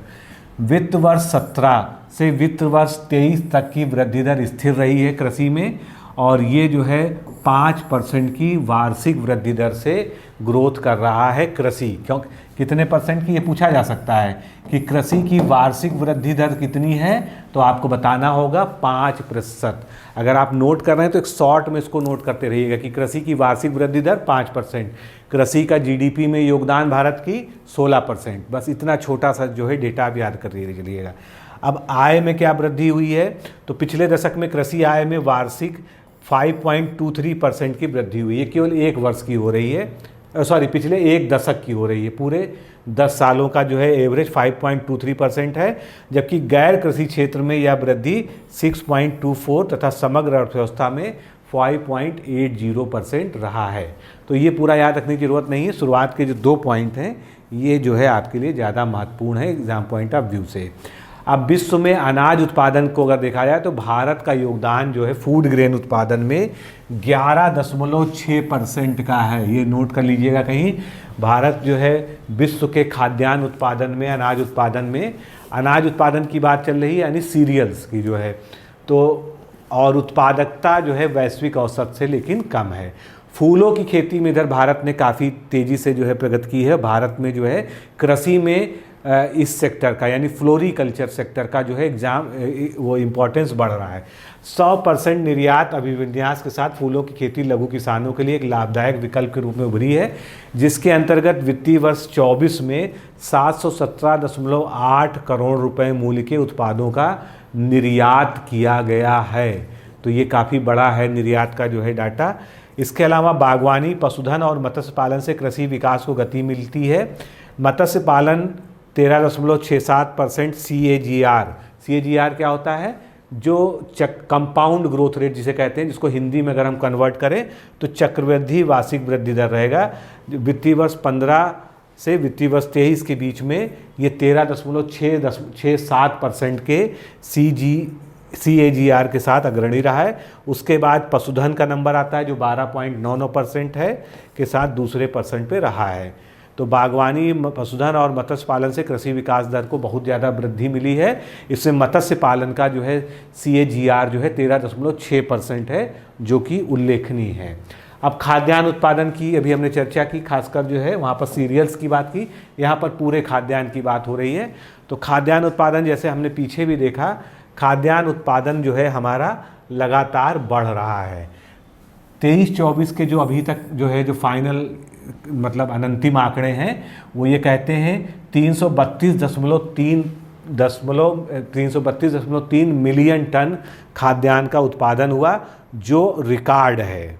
वित्त वर्ष 17 से वित्त वर्ष 23 तक की वृद्धि दर स्थिर रही है कृषि में, और ये जो है 5% की वार्षिक वृद्धि दर से ग्रोथ कर रहा है कृषि। क्यों, कितने परसेंट की, ये पूछा जा सकता है कि कृषि की वार्षिक वृद्धि दर कितनी है, तो आपको बताना होगा 5%। अगर आप नोट कर रहे हैं तो एक शॉर्ट में इसको नोट करते रहिएगा कि कृषि की वार्षिक वृद्धि दर 5%। कृषि का जीडीपी में योगदान भारत की 16%। बस इतना छोटा सा जो है डेटा आप याद कर चलिएगा। अब आय में क्या वृद्धि हुई है, तो पिछले दशक में कृषि आय में वार्षिक 5.23% की वृद्धि हुई है। केवल एक वर्ष की हो रही है, पिछले एक दशक की हो रही है। पूरे 10 सालों का जो है एवरेज 5.23% है, जबकि गैर कृषि क्षेत्र में यह वृद्धि 6.24 तथा समग्र अर्थव्यवस्था में 5.80% रहा है। तो ये पूरा याद रखने की जरूरत नहीं है। शुरुआत के जो 2 पॉइंट हैं ये जो है आपके लिए ज़्यादा महत्वपूर्ण है एग्जाम पॉइंट ऑफ व्यू से। अब विश्व में अनाज उत्पादन को अगर देखा जाए तो भारत का योगदान जो है फूड ग्रेन उत्पादन में 11.6% का है। ये नोट कर लीजिएगा कहीं। भारत जो है विश्व के खाद्यान्न उत्पादन में, अनाज उत्पादन की बात चल रही है, यानी सीरियल्स की जो है, तो और उत्पादकता जो है वैश्विक औसत से लेकिन कम है। फूलों की खेती में इधर भारत ने काफ़ी तेज़ी से जो है प्रगति की है। भारत में जो है कृषि में इस सेक्टर का यानी फ्लोरिकल्चर सेक्टर का जो है वो इम्पोर्टेंस बढ़ रहा है। 100% निर्यात अभिविन्यास के साथ फूलों की खेती लघु किसानों के लिए एक लाभदायक विकल्प के रूप में उभरी है, जिसके अंतर्गत वित्तीय वर्ष 24 में 717.8 करोड़ रुपए मूल्य के उत्पादों का निर्यात किया गया है। तो ये काफ़ी बड़ा है निर्यात का जो है डाटा। इसके अलावा बागवानी, पशुधन और मत्स्य पालन से कृषि विकास को गति मिलती है। मत्स्य पालन 13.67% CAGR क्या होता है? जो कंपाउंड ग्रोथ रेट जिसे कहते हैं, जिसको हिंदी में अगर हम कन्वर्ट करें तो चक्रवृद्धि वार्षिक वृद्धि दर रहेगा। वित्तीय वर्ष 15 से वित्तीय वर्ष 23 के बीच में ये 13.67% के CAGR के साथ अग्रणी रहा है। उसके बाद पशुधन का नंबर आता है जो 12.99% है के साथ दूसरे परसेंट पे रहा है। तो बागवानी, पशुधन और मत्स्य पालन से कृषि विकास दर को बहुत ज़्यादा वृद्धि मिली है। इसमें मत्स्य पालन का जो है CAGR जो है 13.6% है, जो कि उल्लेखनीय है। अब खाद्यान्न उत्पादन की अभी हमने चर्चा की, खासकर जो है वहाँ पर सीरियल्स की बात की, यहाँ पर पूरे खाद्यान्न की बात हो रही है। तो खाद्यान्न उत्पादन जैसे हमने पीछे भी देखा, खाद्यान्न उत्पादन जो है हमारा लगातार बढ़ रहा है। 23-24 के जो अभी तक जो है जो फाइनल मतलब अनंतिम आंकड़े हैं वो ये कहते हैं 332.3 मिलियन टन खाद्यान्न का उत्पादन हुआ, जो रिकॉर्ड है।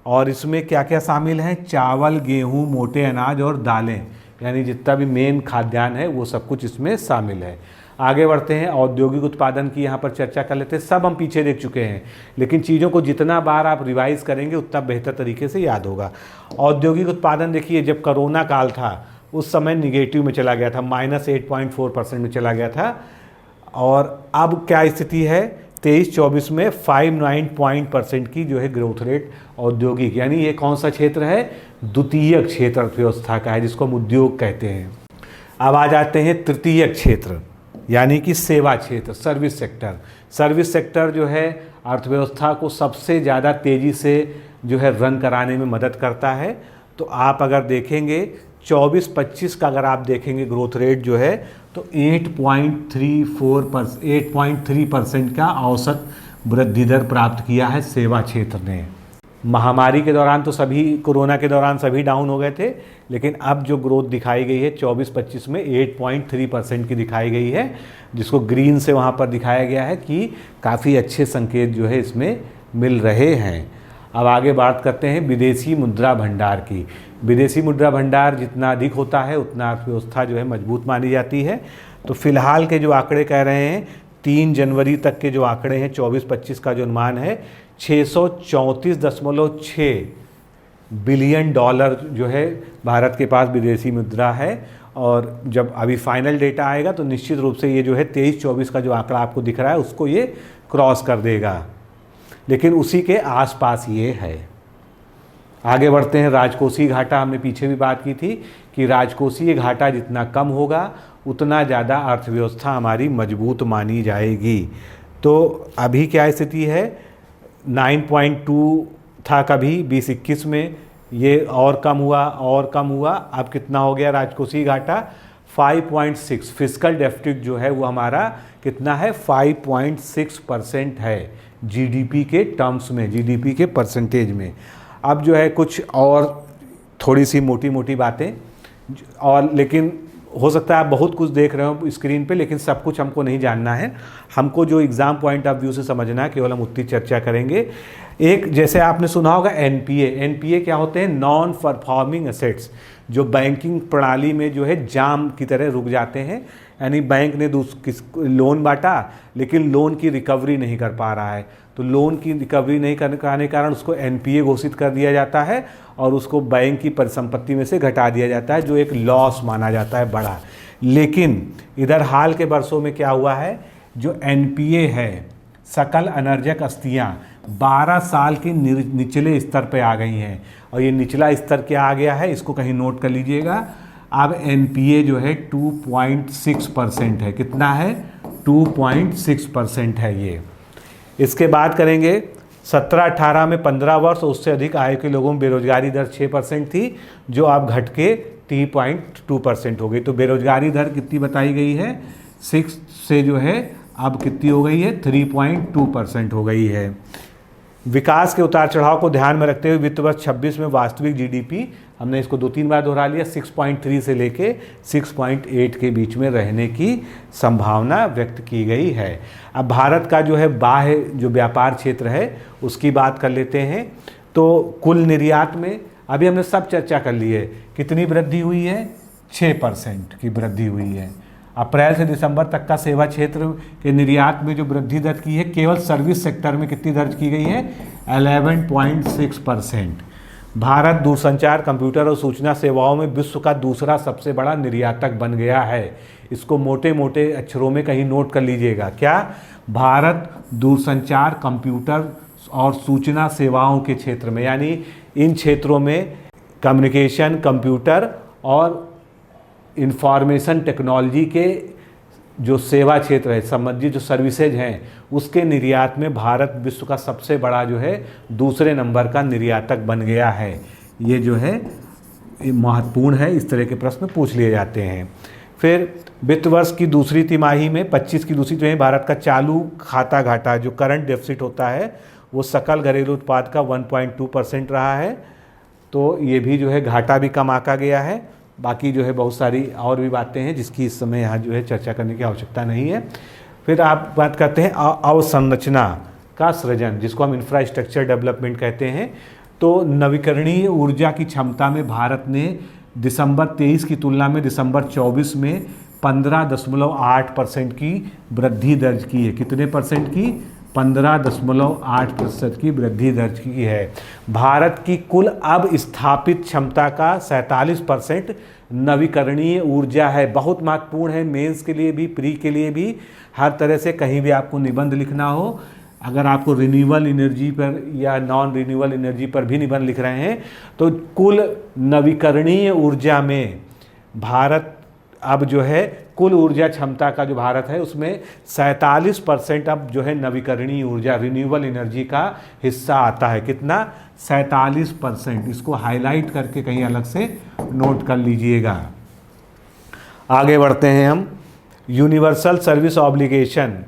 और इसमें क्या क्या शामिल है? चावल, गेहूं, मोटे अनाज और दालें, यानी जितना भी मेन खाद्यान्न है वो सब कुछ इसमें शामिल है। आगे बढ़ते हैं, औद्योगिक उत्पादन की यहाँ पर चर्चा कर लेते हैं। सब हम पीछे देख चुके हैं, लेकिन चीज़ों को जितना बार आप रिवाइज करेंगे उतना बेहतर तरीके से याद होगा। औद्योगिक उत्पादन देखिए, जब कोरोना काल था उस समय निगेटिव में चला गया था, -8.4% में चला गया था। और अब क्या स्थिति है? 23-24 में 59% की जो है ग्रोथ रेट औद्योगिक, यानी ये कौन सा क्षेत्र है? द्वितीयक क्षेत्र अर्थव्यवस्था का है, जिसको हम उद्योग कहते हैं। अब आ जाते हैं तृतीयक क्षेत्र, यानी कि सेवा क्षेत्र, सर्विस सेक्टर। सर्विस सेक्टर जो है अर्थव्यवस्था को सबसे ज़्यादा तेज़ी से जो है रन कराने में मदद करता है। तो आप अगर देखेंगे 24-25 का अगर आप देखेंगे ग्रोथ रेट जो है तो 8.3% का औसत वृद्धि दर प्राप्त किया है सेवा क्षेत्र ने। महामारी के दौरान तो कोरोना के दौरान सभी डाउन हो गए थे, लेकिन अब जो ग्रोथ दिखाई गई है 24-25 में 8.3% की दिखाई गई है, जिसको ग्रीन से वहाँ पर दिखाया गया है कि काफ़ी अच्छे संकेत जो है इसमें मिल रहे हैं। अब आगे बात करते हैं विदेशी मुद्रा भंडार की। विदेशी मुद्रा भंडार जितना अधिक होता है उतना अर्थव्यवस्था जो है मजबूत मानी जाती है। तो फिलहाल के जो आंकड़े कह रहे हैं, 3 जनवरी तक के जो आंकड़े हैं 24-25 का जो अनुमान है 634.6 बिलियन डॉलर जो है भारत के पास विदेशी मुद्रा है। और जब अभी फाइनल डेटा आएगा तो निश्चित रूप से ये जो है 23-24 का जो आंकड़ा आपको दिख रहा है उसको ये क्रॉस कर देगा, लेकिन उसी के आसपास ये है। आगे बढ़ते हैं, राजकोषीय घाटा। हमने पीछे भी बात की थी कि राजकोषीय घाटा जितना कम होगा उतना ज़्यादा अर्थव्यवस्था हमारी मजबूत मानी जाएगी। तो अभी क्या स्थिति है? 9.2 था कभी 2021 में, ये और कम हुआ। अब कितना हो गया राजकोषीय घाटा? 5.6। फिस्कल डेफिसिट जो है वो हमारा कितना है? 5.6% है जीडीपी के टर्म्स में, जीडीपी के परसेंटेज में। अब जो है कुछ और थोड़ी सी मोटी मोटी बातें, और लेकिन हो सकता है आप बहुत कुछ देख रहे हो स्क्रीन पे, लेकिन सब कुछ हमको नहीं जानना है। हमको जो एग्ज़ाम पॉइंट ऑफ व्यू से समझना है केवल हम उतनी चर्चा करेंगे। एक जैसे आपने सुना होगा एनपीए क्या होते हैं? नॉन परफॉर्मिंग एसेट्स, जो बैंकिंग प्रणाली में जो है जाम की तरह रुक जाते हैं, यानी बैंक ने लोन बांटा लेकिन लोन की रिकवरी नहीं कर पा रहा है, तो लोन की रिकवरी नहीं कराने के कारण उसको एनपीए घोषित कर दिया जाता है और उसको बैंक की परिसंपत्ति में से घटा दिया जाता है, जो एक लॉस माना जाता है बड़ा। लेकिन इधर हाल के वर्षों में क्या हुआ है, जो एनपीए है, सकल अनर्जक अस्थियां 12 साल के निचले स्तर पे आ गई हैं। और ये निचला स्तर क्या आ गया है, इसको कहीं नोट कर लीजिएगा। अब एनपीए जो है 2.6% है। कितना है, 2.6% है ये। इसके बाद करेंगे 17-18 में 15 वर्ष उससे अधिक आयु के लोगों में बेरोजगारी दर 6% थी, जो अब घट के 3.2% हो गई। तो बेरोजगारी दर कितनी बताई गई है, 6 से जो है अब कितनी हो गई है, 3.2% हो गई है। विकास के उतार चढ़ाव को ध्यान में रखते हुए वित्त वर्ष 26 में वास्तविक जीडीपी, हमने इसको 2-3 बार दोहरा लिया, 6.3 से लेके 6.8 के बीच में रहने की संभावना व्यक्त की गई है। अब भारत का जो है बाह्य जो व्यापार क्षेत्र है उसकी बात कर लेते हैं। तो कुल निर्यात में अभी हमने सब चर्चा कर ली है, कितनी वृद्धि हुई है, 6% की वृद्धि हुई है। अप्रैल से दिसंबर तक का सेवा क्षेत्र के निर्यात में जो वृद्धि दर्ज की है, केवल सर्विस सेक्टर में कितनी दर्ज की गई है, 11.6%। भारत दूरसंचार, कंप्यूटर और सूचना सेवाओं में विश्व का दूसरा सबसे बड़ा निर्यातक बन गया है। इसको मोटे मोटे अक्षरों में कहीं नोट कर लीजिएगा। क्या, भारत दूरसंचार, कंप्यूटर और सूचना सेवाओं के क्षेत्र में, यानी इन क्षेत्रों में कम्युनिकेशन, कंप्यूटर और इंफॉर्मेशन टेक्नोलॉजी के जो सेवा क्षेत्र है, संबंधित जो सर्विसेज हैं, उसके निर्यात में भारत विश्व का सबसे बड़ा जो है दूसरे नंबर का निर्यातक बन गया है। ये जो है महत्वपूर्ण है, इस तरह के प्रश्न पूछ लिए जाते हैं। फिर वित्त वर्ष की दूसरी तिमाही में 25 की दूसरी तिमाही भारत का चालू खाता घाटा, जो करंट डेफिसिट होता है, वो सकल घरेलू उत्पाद का 1.2% रहा है। तो ये भी जो है घाटा भी कम आका गया है। बाकी जो है बहुत सारी और भी बातें हैं जिसकी इस समय यहाँ जो है चर्चा करने की आवश्यकता नहीं है। फिर आप बात करते हैं अवसंरचना का सृजन, जिसको हम इंफ्रास्ट्रक्चर डेवलपमेंट कहते हैं। तो नवीकरणीय ऊर्जा की क्षमता में भारत ने दिसंबर 23 की तुलना में दिसंबर 24 में 15.8% की वृद्धि दर्ज की है। कितने परसेंट की, 15.8% की वृद्धि दर्ज की है। भारत की कुल अब स्थापित क्षमता का 47% नवीकरणीय ऊर्जा है। बहुत महत्वपूर्ण है, मेंस के लिए भी, प्री के लिए भी, हर तरह से कहीं भी आपको निबंध लिखना हो, अगर आपको रिन्यूएबल एनर्जी पर या नॉन रिन्यूएबल एनर्जी पर भी निबंध लिख रहे हैं, तो कुल नवीकरणीय ऊर्जा में भारत अब जो है कुल ऊर्जा क्षमता का जो भारत है उसमें 47% अब जो है नवीकरणीय ऊर्जा, रिन्यूएबल एनर्जी का हिस्सा आता है। कितना, 47%। इसको हाईलाइट करके कहीं अलग से नोट कर लीजिएगा। आगे बढ़ते हैं हम। यूनिवर्सल सर्विस ऑब्लिगेशन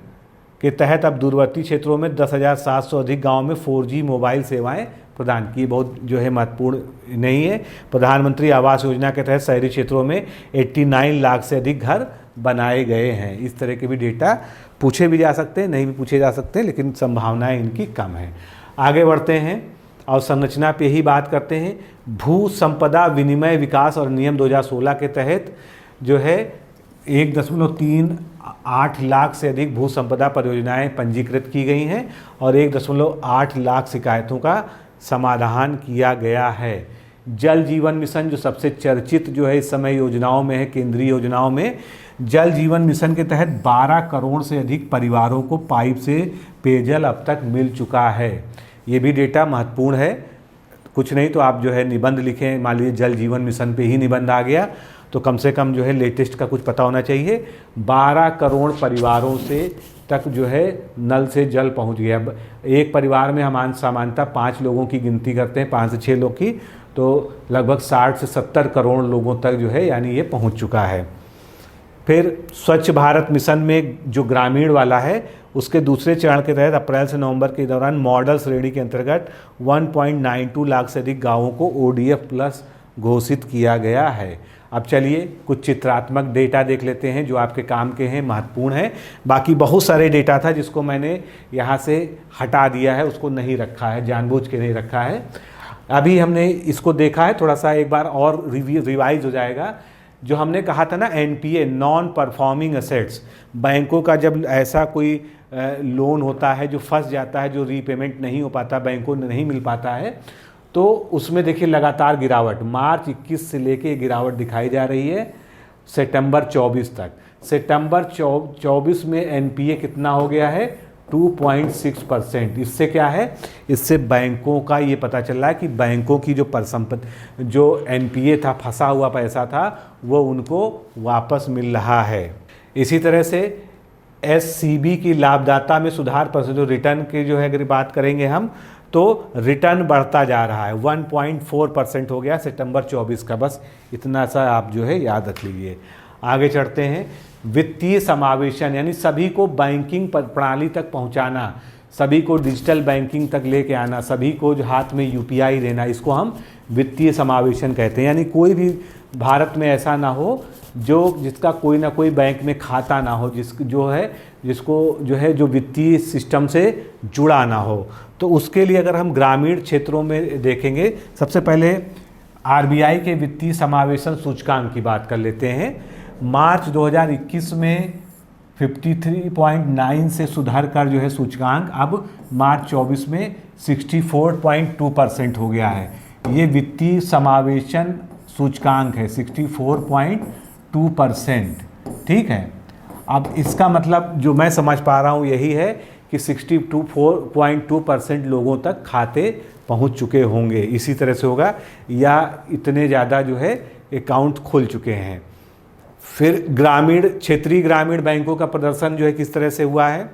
के तहत अब दूरवर्ती क्षेत्रों में 10,700 अधिक गाँव में 4G मोबाइल सेवाएं प्रदान की। बहुत जो है महत्वपूर्ण नहीं है। प्रधानमंत्री आवास योजना के तहत शहरी क्षेत्रों में 89 लाख से अधिक घर बनाए गए हैं। इस तरह के भी डेटा पूछे भी जा सकते हैं, नहीं भी पूछे जा सकते हैं, लेकिन संभावनाएं इनकी कम है। आगे बढ़ते हैं और संरचना पे ही बात करते हैं। भू संपदा विनिमय विकास और नियम 2016 के तहत जो है 1.38 लाख से अधिक भू संपदा परियोजनाएं पंजीकृत की गई हैं और 1.8 लाख शिकायतों का समाधान किया गया है। जल जीवन मिशन जो सबसे चर्चित जो है इस समय योजनाओं में है, केंद्रीय योजनाओं में, जल जीवन मिशन के तहत 12 करोड़ से अधिक परिवारों को पाइप से पेयजल अब तक मिल चुका है। ये भी डेटा महत्वपूर्ण है। कुछ नहीं तो आप जो है निबंध लिखें, मान लीजिए जल जीवन मिशन पे ही निबंध आ गया तो कम से कम जो है लेटेस्ट का कुछ पता होना चाहिए। 12 करोड़ परिवारों से तक जो है नल से जल पहुंच गया। एक परिवार में हम सामान्यतः 5 लोगों की गिनती करते हैं, 5 से 6 लोग की, तो लगभग 60 से 70 करोड़ लोगों तक जो है यानी ये पहुंच चुका है। फिर स्वच्छ भारत मिशन में जो ग्रामीण वाला है उसके दूसरे चरण के तहत अप्रैल से नवंबर के दौरान मॉडल श्रेणी के अंतर्गत 1.92 लाख से अधिक गाँवों को ODF प्लस घोषित किया गया है। अब चलिए कुछ चित्रात्मक डेटा देख लेते हैं जो आपके काम के हैं, महत्वपूर्ण है। बाकी बहुत सारे डेटा था जिसको मैंने यहाँ से हटा दिया है, उसको नहीं रखा है, जानबूझ के नहीं रखा है। अभी हमने इसको देखा है, थोड़ा सा एक बार और रिवाइज हो जाएगा। जो हमने कहा था ना NPA, नॉन परफॉर्मिंग एसेट्स, बैंकों का जब ऐसा कोई लोन होता है जो फंस जाता है, जो रीपेमेंट नहीं हो पाता, बैंकों ने नहीं मिल पाता है, तो उसमें देखिए लगातार गिरावट, मार्च 21 से लेके गिरावट दिखाई जा रही है। सितंबर 24 तक। सितंबर 24 में एनपीए कितना हो गया है? 2.6%। इससे क्या है, इससे बैंकों का ये पता चल रहा है कि बैंकों की जो परिसंपत्ति, जो एनपीए था, फंसा हुआ पैसा था, वो उनको वापस मिल रहा है। इसी तरह से एससीबी की लाभदाता में सुधार पर जो रिटर्न की जो है अगर बात करेंगे हम, तो रिटर्न बढ़ता जा रहा है। 1.4% हो गया सितंबर 24 का। बस इतना सा आप जो है याद रख लीजिए। आगे चढ़ते हैं। वित्तीय समावेशन यानी सभी को बैंकिंग प्रणाली तक पहुंचाना, सभी को डिजिटल बैंकिंग तक लेके आना, सभी को जो हाथ में यूपीआई देना, इसको हम वित्तीय समावेशन कहते हैं। यानी कोई भी भारत में ऐसा ना हो जिसका कोई ना कोई बैंक में खाता ना हो, जिसको जो वित्तीय सिस्टम से जुड़ा ना हो। तो उसके लिए अगर हम ग्रामीण क्षेत्रों में देखेंगे, सबसे पहले आरबीआई के वित्तीय समावेशन सूचकांक की बात कर लेते हैं। मार्च 2021 में 53.9 से सुधर कर जो है सूचकांक अब मार्च 24 में 64.2% हो गया है। ये वित्तीय समावेशन सूचकांक है 64.2%। ठीक है, अब इसका मतलब जो मैं समझ पा रहा हूँ यही है कि 64.2% लोगों तक खाते पहुँच चुके होंगे, इसी तरह से होगा, या इतने ज़्यादा जो है अकाउंट खुल चुके हैं। फिर क्षेत्रीय ग्रामीण बैंकों का प्रदर्शन जो है किस तरह से हुआ है?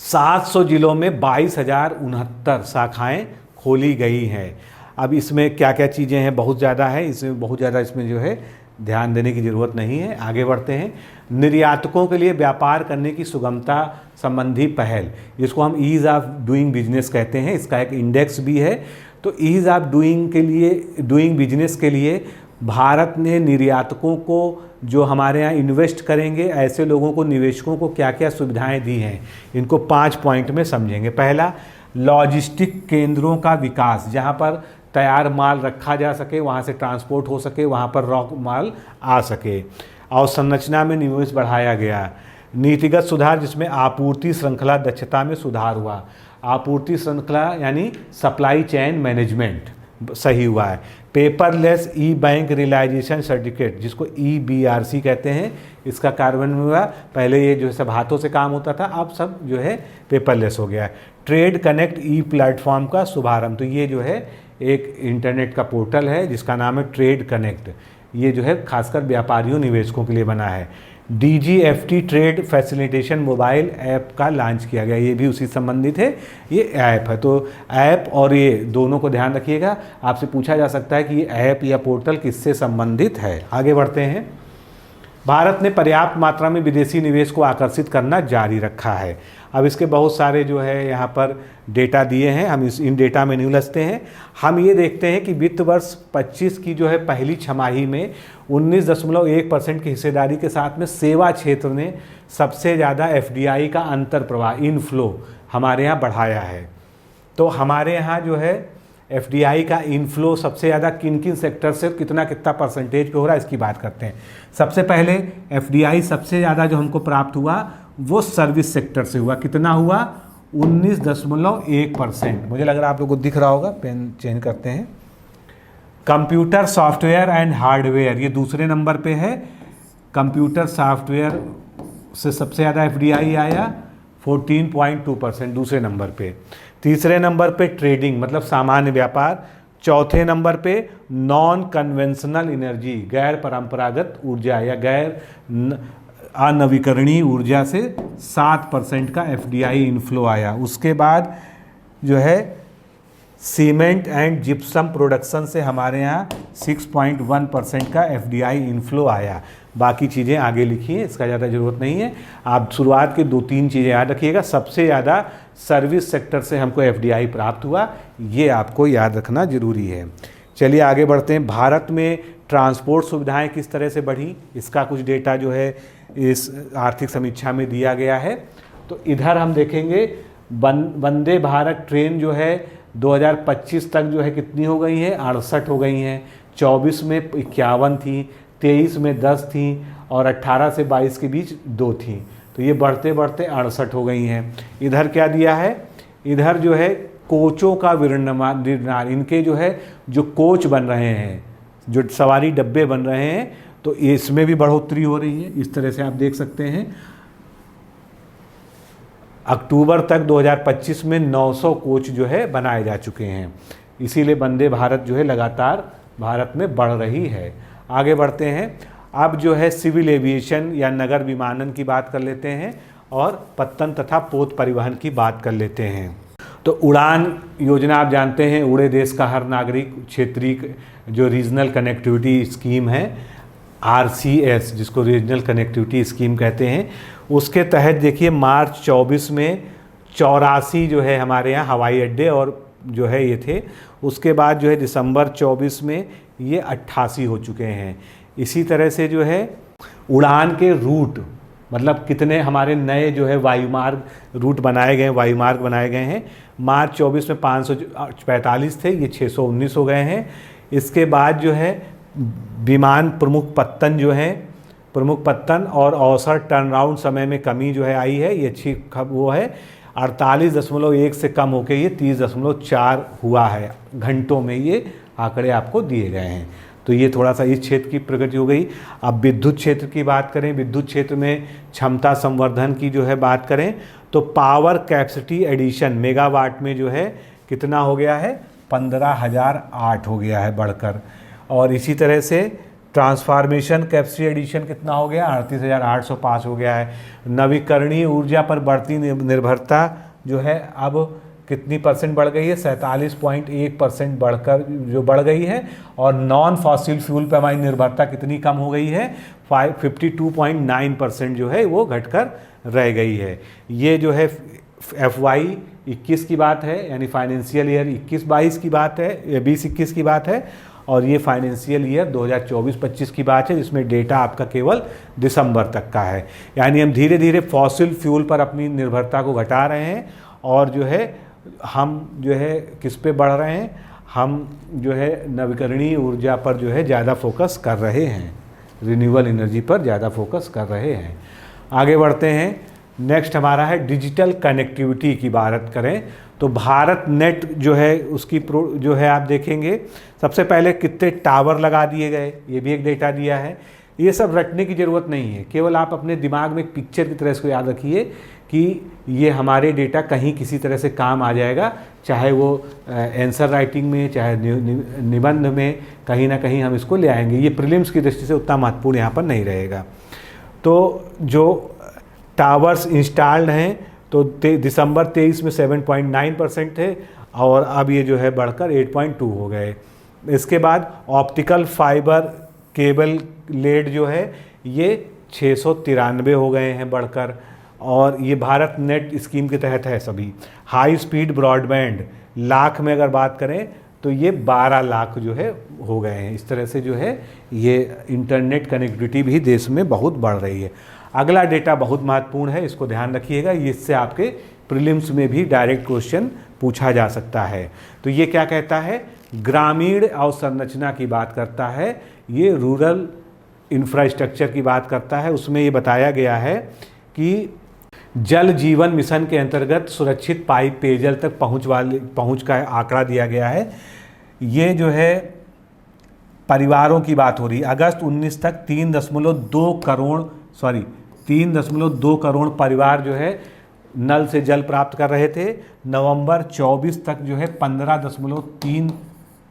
700 जिलों में 22,069 शाखाएं खोली गई हैं। अब इसमें क्या क्या चीज़ें हैं, बहुत ज़्यादा है, इसमें बहुत ज़्यादा इसमें जो है ध्यान देने की ज़रूरत नहीं है। आगे बढ़ते हैं। निर्यातकों के लिए व्यापार करने की सुगमता संबंधी पहल, जिसको हम ईज़ ऑफ डूइंग बिजनेस कहते हैं, इसका एक इंडेक्स भी है। तो ईज़ ऑफ डूइंग बिजनेस के लिए भारत ने निर्यातकों को, जो हमारे यहाँ इन्वेस्ट करेंगे, ऐसे लोगों को, निवेशकों को क्या क्या सुविधाएं दी हैं, इनको 5 पॉइंट में समझेंगे। पहला, लॉजिस्टिक केंद्रों का विकास, जहाँ पर तैयार माल रखा जा सके, वहाँ से ट्रांसपोर्ट हो सके, वहाँ पर रॉ माल आ सके। और संरचना में निवेश बढ़ाया गया। नीतिगत सुधार, जिसमें आपूर्ति श्रृंखला दक्षता में सुधार हुआ। आपूर्ति श्रृंखला यानी सप्लाई चेन मैनेजमेंट सही हुआ है। पेपरलेस ई बैंक रियलाइजेशन सर्टिफिकेट, जिसको EBRC कहते हैं, इसका कार्यान्वयन हुआ। पहले ये जो सब हाथों से काम होता था, अब सब जो है पेपरलेस हो गया है। ट्रेड कनेक्ट ई प्लेटफॉर्म का शुभारंभ, तो ये जो है एक इंटरनेट का पोर्टल है जिसका नाम है ट्रेड कनेक्ट। ये जो है खासकर व्यापारियों, निवेशकों के लिए बना है। DGFT trade facilitation mobile app का लॉन्च किया गया, ये भी उसी संबंधित है, ये ऐप है। तो ऐप और ये दोनों को ध्यान रखिएगा, आपसे पूछा जा सकता है कि ये ऐप या पोर्टल किससे संबंधित है। आगे बढ़ते हैं। भारत ने पर्याप्त मात्रा में विदेशी निवेश को आकर्षित करना जारी रखा है। अब इसके बहुत सारे जो है यहाँ पर डेटा दिए हैं, हम इन डेटा में नहीं उलझते हैं। हम ये देखते हैं कि वित्त वर्ष 25 की जो है पहली छमाही में 19.1% की हिस्सेदारी के साथ में सेवा क्षेत्र ने सबसे ज़्यादा FDI का अंतर प्रवाह, इनफ्लो हमारे यहाँ बढ़ाया है। तो हमारे यहाँ जो है FDI का इनफ्लो सबसे ज़्यादा किन किन सेक्टर से कितना परसेंटेज पे हो रहा है, इसकी बात करते हैं। सबसे पहले FDI सबसे ज़्यादा जो हमको प्राप्त हुआ वो सर्विस सेक्टर से हुआ। कितना हुआ? 19.1%। मुझे लग रहा है आप लोगों को दिख रहा होगा, पेन चेंज करते हैं। कंप्यूटर सॉफ्टवेयर एंड हार्डवेयर, ये दूसरे नंबर पे है। कंप्यूटर सॉफ्टवेयर से सबसे ज़्यादा FDI आया 14.2%, दूसरे नंबर पे। तीसरे नंबर पे ट्रेडिंग मतलब सामान्य व्यापार। चौथे नंबर पे नॉन कन्वेंशनल एनर्जी, गैर परंपरागत ऊर्जा या गैर अनवीकरणीय ऊर्जा से 7% का FDI इनफ्लो आया। उसके बाद जो है सीमेंट एंड जिप्सम प्रोडक्शन से हमारे यहाँ 6.1% का FDI इनफ्लो आया। बाकी चीज़ें आगे लिखिए, इसका ज़्यादा ज़रूरत नहीं है। आप शुरुआत के 2-3 चीज़ें याद रखिएगा। सबसे ज़्यादा सर्विस सेक्टर से हमको FDI प्राप्त हुआ, ये आपको याद रखना जरूरी है। चलिए आगे बढ़ते हैं। भारत में ट्रांसपोर्ट सुविधाएं किस तरह से बढ़ी, इसका कुछ डेटा जो है इस आर्थिक समीक्षा में दिया गया है। तो इधर हम देखेंगे वंदे भारत ट्रेन जो है 2025 तक जो है कितनी हो गई है? 68 हो गई हैं। 24 में 51 थी, 23 में 10 थी और 18 से 22 के बीच 2 थी। तो ये बढ़ते बढ़ते 68 हो गई हैं। इधर क्या दिया है? इधर जो है कोचों का निर्माण, इनके जो है जो कोच बन रहे हैं, जो सवारी डब्बे बन रहे हैं, तो इसमें भी बढ़ोतरी हो रही है। इस तरह से आप देख सकते हैं अक्टूबर तक 2025 में 900 कोच जो है बनाए जा चुके हैं। इसीलिए वंदे भारत जो है लगातार भारत में बढ़ रही है। आगे बढ़ते हैं, अब जो है सिविल एविएशन या नगर विमानन की बात कर लेते हैं और पत्तन तथा पोत परिवहन की बात कर लेते हैं। तो उड़ान योजना आप जानते हैं, उड़े देश का हर नागरिक क्षेत्रीय जो रीजनल कनेक्टिविटी स्कीम है, RCS जिसको रीजनल कनेक्टिविटी स्कीम कहते हैं, उसके तहत देखिए मार्च 24 में 84 जो है हमारे यहाँ हवाई अड्डे और जो है ये थे। उसके बाद जो है दिसंबर 24 में ये 88 हो चुके हैं। इसी तरह से जो है उड़ान के रूट, मतलब कितने हमारे नए जो है वायुमार्ग रूट बनाए गए, वायुमार्ग बनाए गए हैं। मार्च 24 में 545 थे, ये 619 हो गए हैं। इसके बाद जो है विमान प्रमुख पत्तन जो है, प्रमुख पत्तन और औसत टर्नराउंड समय में कमी जो है आई है, ये अच्छी वो है। 48.1 से कम होकर ये 30.4 हुआ है घंटों में, ये आंकड़े आपको दिए गए हैं। तो ये थोड़ा सा इस क्षेत्र की प्रगति हो गई। अब विद्युत क्षेत्र की बात करें, विद्युत क्षेत्र में क्षमता संवर्धन की जो है बात करें तो पावर कैपेसिटी एडिशन मेगावाट में जो है कितना हो गया है, 15,008 हो गया है बढ़कर। और इसी तरह से ट्रांसफॉर्मेशन कैपेसिटी एडिशन कितना हो गया, 38,805 हो गया है। नवीकरणीय ऊर्जा पर बढ़ती निर्भरता जो है अब कितनी परसेंट बढ़ गई है, 47.1% बढ़कर जो बढ़ गई है। और नॉन फॉसिल फ्यूल पर हमारी निर्भरता कितनी कम हो गई है, 52.9% जो है वो घटकर रह गई है। ये जो है FY 21 की बात है, यानी फाइनेंशियल ईयर 21-22 की बात है, 20-21 की बात है। और ये फाइनेंशियल ईयर 2024-25 की बात है, जिसमें डेटा आपका केवल दिसंबर तक का है। यानी हम धीरे धीरे फॉसिल फ्यूल पर अपनी निर्भरता को घटा रहे हैं और जो है हम जो है किस पे बढ़ रहे हैं, हम जो है नवीकरणीय ऊर्जा पर जो है ज़्यादा फोकस कर रहे हैं, रिन्यूएबल एनर्जी पर ज़्यादा फोकस कर रहे हैं। आगे बढ़ते हैं, नेक्स्ट हमारा है डिजिटल कनेक्टिविटी की बात करें तो भारत नेट जो है उसकी जो है आप देखेंगे सबसे पहले कितने टावर लगा दिए गए, ये भी एक डेटा दिया है। ये सब रटने की ज़रूरत नहीं है, केवल आप अपने दिमाग में एक पिक्चर की तरह इसको याद रखिए कि ये हमारे डेटा कहीं किसी तरह से काम आ जाएगा, चाहे वो आंसर राइटिंग में, चाहे निबंध में, कहीं ना कहीं हम इसको ले आएंगे। ये प्रीलिम्स की दृष्टि से उतना महत्वपूर्ण यहाँ पर नहीं रहेगा। तो जो टावर्स इंस्टॉल्ड हैं तो दिसंबर 23 में 7.9% थे और अब ये जो है बढ़कर 8.2 हो गए। इसके बाद ऑप्टिकल फाइबर केबल लेड जो है ये 693 हो गए हैं बढ़कर, और ये भारत नेट स्कीम के तहत है सभी। हाई स्पीड ब्रॉडबैंड लाख में अगर बात करें तो ये 12 लाख जो है हो गए हैं। इस तरह से जो है ये इंटरनेट कनेक्टिविटी भी देश में बहुत बढ़ रही है। अगला डेटा बहुत महत्वपूर्ण है, इसको ध्यान रखिएगा, इससे आपके प्रीलिम्स में भी डायरेक्ट क्वेश्चन पूछा जा सकता है। तो ये क्या कहता है, ग्रामीण अवसंरचना की बात करता है, ये रूरल इंफ्रास्ट्रक्चर की बात करता है। उसमें ये बताया गया है कि जल जीवन मिशन के अंतर्गत सुरक्षित पाइप पेयजल तक पहुंच का आंकड़ा दिया गया है। ये जो है परिवारों की बात हो रही है। अगस्त 19 तक 3.2 करोड़ परिवार जो है नल से जल प्राप्त कर रहे थे। नवंबर 24 तक जो है 15.3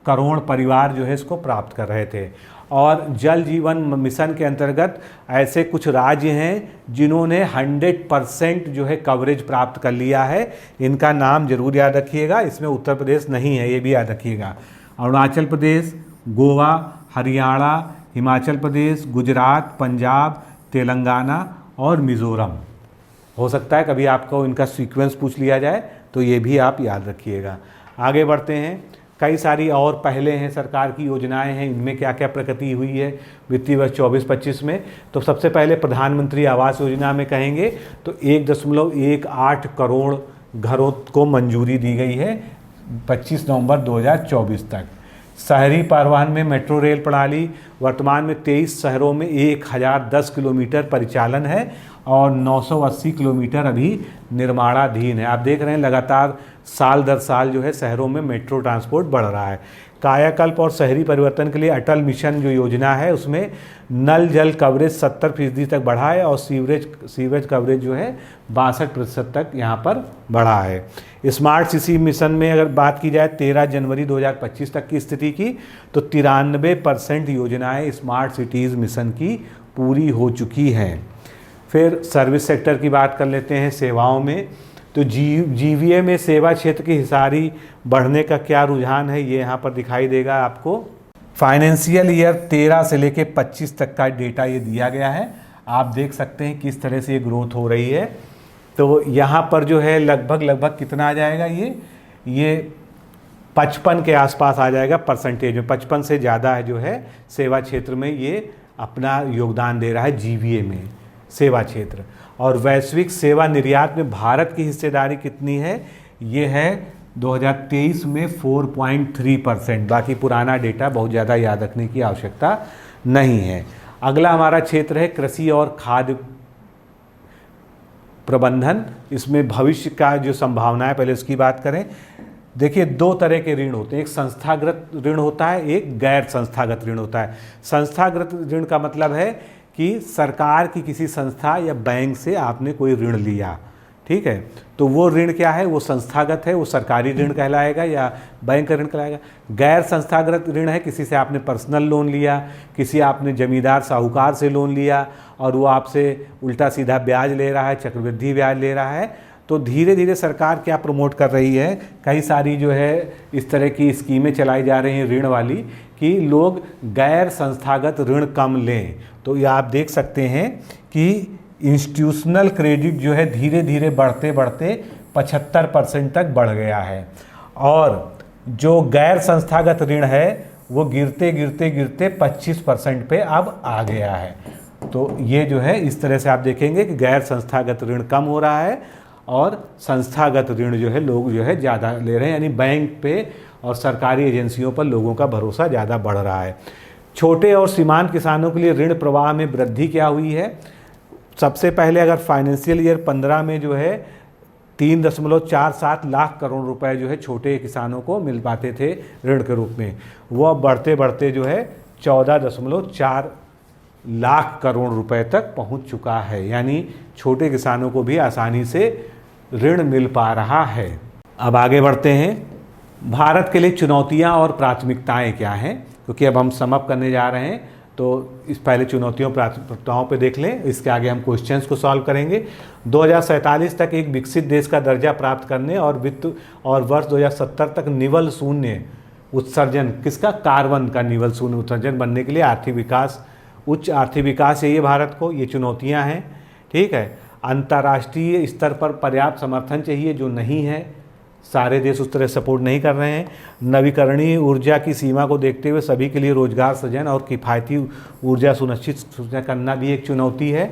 करोड़ परिवार जो है इसको प्राप्त कर रहे थे। और जल जीवन मिशन के अंतर्गत ऐसे कुछ राज्य हैं जिन्होंने 100% जो है कवरेज प्राप्त कर लिया है। इनका नाम जरूर याद रखिएगा, इसमें उत्तर प्रदेश नहीं है, ये भी याद रखिएगा। अरुणाचल प्रदेश, गोवा, हरियाणा, हिमाचल प्रदेश, गुजरात, पंजाब, तेलंगाना और मिज़ोरम। हो सकता है कभी आपको इनका सीक्वेंस पूछ लिया जाए, तो ये भी आप याद रखिएगा। आगे बढ़ते हैं, कई सारी और पहले हैं सरकार की योजनाएं हैं, इनमें क्या क्या प्रगति हुई है वित्तीय वर्ष 24-25 में। तो सबसे पहले प्रधानमंत्री आवास योजना में कहेंगे तो 1.18 करोड़ घरों को मंजूरी दी गई है 25 नवंबर 2024 तक। शहरी परिवहन में मेट्रो रेल प्रणाली वर्तमान में 23 शहरों में 1010 किलोमीटर परिचालन है और 980 किलोमीटर अभी निर्माणाधीन है। आप देख रहे हैं लगातार साल दर साल जो है शहरों में मेट्रो ट्रांसपोर्ट बढ़ रहा है। कायाकल्प और शहरी परिवर्तन के लिए अटल मिशन जो योजना है उसमें नल जल कवरेज 70% तक बढ़ा है और सीवरेज कवरेज जो है 62% तक यहाँ पर बढ़ा है। स्मार्ट सिटी मिशन में अगर बात की जाए 13 जनवरी 2025 तक की स्थिति की, तो 93% योजनाएं स्मार्ट सिटीज़ मिशन की पूरी हो चुकी हैं। फिर सर्विस सेक्टर की बात कर लेते हैं। सेवाओं में तो जीवीए में सेवा क्षेत्र की हिस्सेदारी बढ़ने का क्या रुझान है, ये यहाँ पर दिखाई देगा आपको। फाइनेंशियल ईयर 13 से लेके 25 तक का डेटा ये दिया गया है। आप देख सकते हैं किस तरह से ये ग्रोथ हो रही है। तो यहाँ पर जो है लगभग कितना आ जाएगा, ये 55 के आसपास आ जाएगा परसेंटेज में। 55 से ज़्यादा है जो है सेवा क्षेत्र में ये अपना योगदान दे रहा है जीवीए में सेवा क्षेत्र। और वैश्विक सेवा निर्यात में भारत की हिस्सेदारी कितनी है, ये है 2023 में 4.3%। बाकी पुराना डेटा बहुत ज़्यादा याद रखने की आवश्यकता नहीं है। अगला हमारा क्षेत्र है कृषि और खाद्य प्रबंधन। इसमें भविष्य का जो संभावना है, पहले उसकी बात करें। देखिए, दो तरह के ऋण होते हैं, एक संस्थागत ऋण होता है, एक गैर संस्थागत ऋण होता है। संस्थागत ऋण का मतलब है कि सरकार की किसी संस्था या बैंक से आपने कोई ऋण लिया, ठीक है, तो वो ऋण क्या है, वो संस्थागत है, वो सरकारी ऋण कहलाएगा या बैंक का ऋण कहलाएगा। गैर संस्थागत ऋण है, किसी से आपने पर्सनल लोन लिया, किसी आपने जमींदार साहूकार से लोन लिया और वो आपसे उल्टा सीधा ब्याज ले रहा है, चक्रवृद्धि ब्याज ले रहा है। तो धीरे धीरे सरकार क्या प्रमोट कर रही है, कई सारी जो है इस तरह की स्कीमें चलाई जा रही हैं ऋण वाली, कि लोग गैर संस्थागत ऋण कम लें। तो ये आप देख सकते हैं कि इंस्टीट्यूशनल क्रेडिट जो है धीरे धीरे बढ़ते बढ़ते 75% तक बढ़ गया है, और जो गैर संस्थागत ऋण है वो गिरते गिरते गिरते 25% पे अब आ गया है। तो ये जो है इस तरह से आप देखेंगे कि गैर संस्थागत ऋण कम हो रहा है और संस्थागत ऋण जो है लोग जो है ज़्यादा ले रहे हैं, यानी बैंक पे और सरकारी एजेंसियों पर लोगों का भरोसा ज़्यादा बढ़ रहा है। छोटे और सीमांत किसानों के लिए ऋण प्रवाह में वृद्धि क्या हुई है। सबसे पहले अगर फाइनेंशियल ईयर 15 में जो है 3.47 लाख करोड़ रुपए जो है छोटे किसानों को मिल पाते थे ऋण के रूप में, वो अब बढ़ते बढ़ते जो है 14.4 लाख करोड़ रुपए तक पहुंच चुका है। यानी छोटे किसानों को भी आसानी से ऋण मिल पा रहा है। अब आगे बढ़ते हैं। भारत के लिए चुनौतियां और प्राथमिकताएं क्या हैं, क्योंकि अब हम सम अप करने जा रहे हैं। तो इस पहले चुनौतियों प्राथमिकताओं पे देख लें, इसके आगे हम क्वेश्चंस को सॉल्व करेंगे। 2047 तक एक विकसित देश का दर्जा प्राप्त करने और वर्ष 2070 तक निवल शून्य उत्सर्जन, किसका, कार्बन का निवल शून्य उत्सर्जन बनने के लिए आर्थिक विकास, उच्च आर्थिक विकास चाहिए भारत को, ये चुनौतियाँ हैं, ठीक है। अंतर्राष्ट्रीय स्तर पर पर्याप्त समर्थन चाहिए, जो नहीं है, सारे देश उस तरह सपोर्ट नहीं कर रहे हैं। नवीकरणीय ऊर्जा की सीमा को देखते हुए सभी के लिए रोजगार सृजन और किफ़ायती ऊर्जा सुनिश्चित करना भी एक चुनौती है।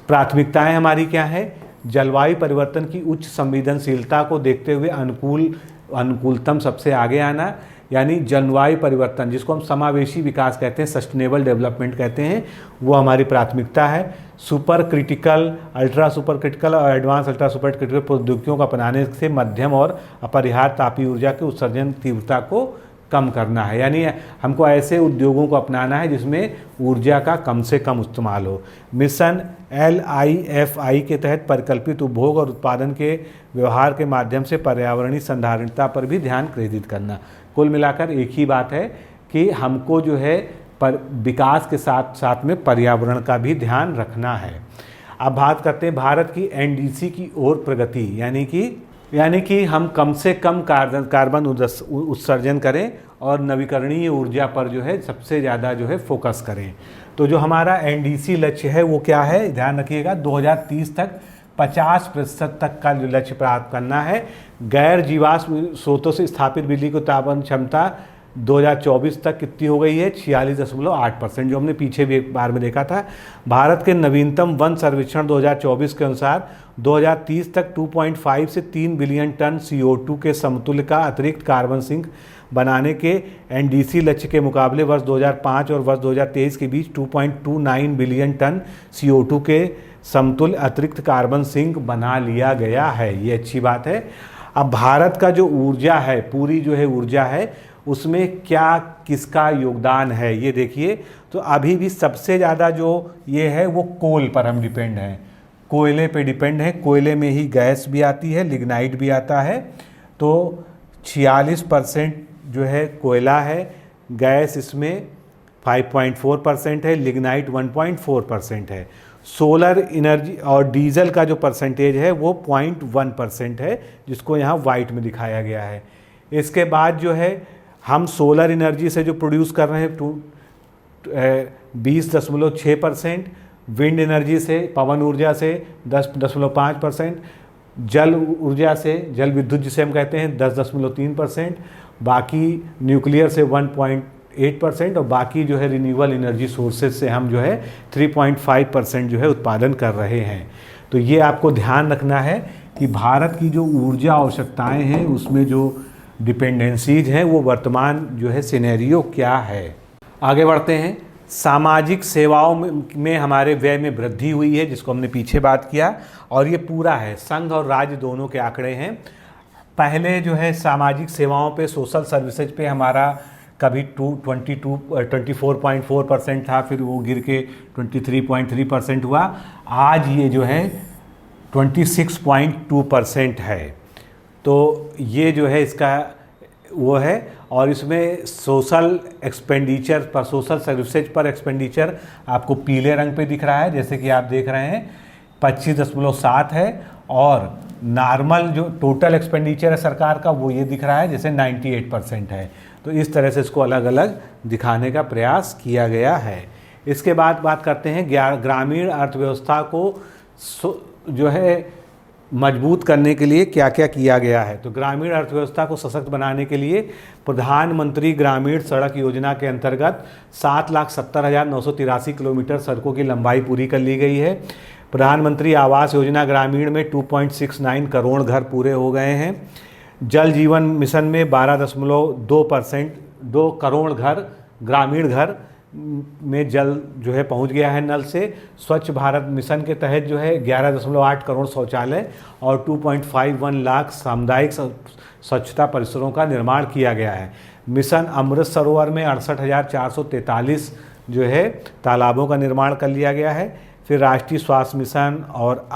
प्राथमिकताएं हमारी क्या है, जलवायु परिवर्तन की उच्च संवेदनशीलता को देखते हुए अनुकूलतम सबसे आगे आना, यानी जलवायु परिवर्तन जिसको हम समावेशी विकास कहते हैं, सस्टेनेबल डेवलपमेंट कहते हैं, वो हमारी प्राथमिकता है। Super critical, ultra super critical और एडवांस अल्ट्रा सुपर क्रिटिकल प्रौद्योगिकियों को अपनाने से मध्यम और अपरिहार्य तापीय ऊर्जा के उत्सर्जन तीव्रता को कम करना है, यानी हमको ऐसे उद्योगों को अपनाना है जिसमें ऊर्जा का कम से कम इस्तेमाल हो। मिशन LIFI के तहत परिकल्पित उपभोग और उत्पादन के व्यवहार के माध्यम से पर्यावरणीय संधारणता पर भी ध्यान केंद्रित करना। कुल मिलाकर एक ही बात है कि हमको जो है पर विकास के साथ साथ में पर्यावरण का भी ध्यान रखना है। अब बात करते हैं भारत की NDC की ओर प्रगति, यानी कि हम कम से कम कार्बन उत्सर्जन करें और नवीकरणीय ऊर्जा पर जो है सबसे ज़्यादा जो है फोकस करें। तो जो हमारा NDC लक्ष्य है वो क्या है, ध्यान रखिएगा, 2030 तक 50% तक का जो लक्ष्य प्राप्त करना है। गैर जीवाश्म स्रोतों से स्थापित बिजली की उत्पादन क्षमता 2024 तक कितनी हो गई है, 46.8%, जो हमने पीछे भी एक बार में देखा था। भारत के नवीनतम वन सर्वेक्षण 2024 के अनुसार 2030 तक 2.5 से 3 बिलियन टन CO2 के समतुल्य का अतिरिक्त कार्बन सिंक बनाने के NDC लक्ष्य के मुकाबले वर्ष 2005 और वर्ष 2023 के बीच 2.29 बिलियन टन CO2 के समतुल्य अतिरिक्त कार्बन सिंक बना लिया गया है। ये अच्छी बात है। अब भारत का जो ऊर्जा है, पूरी जो है ऊर्जा है, उसमें क्या किसका योगदान है ये देखिए। तो अभी भी सबसे ज़्यादा जो ये है वो कोल पर हम डिपेंड हैं, कोयले पे डिपेंड है। कोयले में ही गैस भी आती है, लिग्नाइट भी आता है। तो 46% जो है कोयला है, गैस इसमें 5.4% है, लिग्नाइट 1.4% है। सोलर एनर्जी और डीजल का जो परसेंटेज है वो 0.1% है, जिसको यहाँ वाइट में दिखाया गया है। इसके बाद जो है हम सोलर एनर्जी से जो प्रोड्यूस कर रहे हैं 20.6%, विंड एनर्जी से, पवन ऊर्जा से 10.5%, जल ऊर्जा से, जल विद्युत जिसे हम कहते हैं 10.3%, बाकी न्यूक्लियर से 1.8% और बाकी जो है रिन्यूएबल एनर्जी सोर्सेज से हम जो है 3.5% जो है उत्पादन कर रहे हैं। तो ये आपको ध्यान रखना है कि भारत की जो ऊर्जा आवश्यकताएं हैं उसमें जो डिपेंडेंसीज हैं वो वर्तमान जो है सिनेरियो क्या है। आगे बढ़ते हैं। सामाजिक सेवाओं में हमारे व्यय में वृद्धि हुई है, जिसको हमने पीछे बात किया, और ये पूरा है, संघ और राज्य दोनों के आंकड़े हैं। पहले जो है सामाजिक सेवाओं पे, सोशल सर्विसेज पे हमारा कभी 24.4% था, फिर वो गिर के 23.3% हुआ। आज ये जो है 26.2% है। तो ये जो है इसका वो है, और इसमें सोशल एक्सपेंडिचर पर, सोशल सर्विसेज पर एक्सपेंडिचर आपको पीले रंग पे दिख रहा है, जैसे कि आप देख रहे हैं 25.7 है, और नॉर्मल जो टोटल एक्सपेंडिचर है सरकार का वो ये दिख रहा है जैसे 98% है। तो इस तरह से इसको अलग अलग दिखाने का प्रयास किया गया है। इसके बाद बात करते हैं ग्रामीण अर्थव्यवस्था को जो है मजबूत करने के लिए क्या क्या किया गया है। तो ग्रामीण अर्थव्यवस्था को सशक्त बनाने के लिए प्रधानमंत्री ग्रामीण सड़क योजना के अंतर्गत 7,70,983 किलोमीटर सड़कों की लंबाई पूरी कर ली गई है। प्रधानमंत्री आवास योजना ग्रामीण में 2.69 करोड़ घर पूरे हो गए हैं। जल जीवन मिशन में 12.2%, 2 करोड़ घर, ग्रामीण घर में जल जो है पहुंच गया है नल से। स्वच्छ भारत मिशन के तहत जो है 11.8 करोड़ शौचालय और 2.51 लाख सामुदायिक स्वच्छता परिसरों का निर्माण किया गया है। मिशन अमृत सरोवर में 68,443 जो है तालाबों का निर्माण कर लिया गया है। फिर राष्ट्रीय स्वास्थ्य मिशन और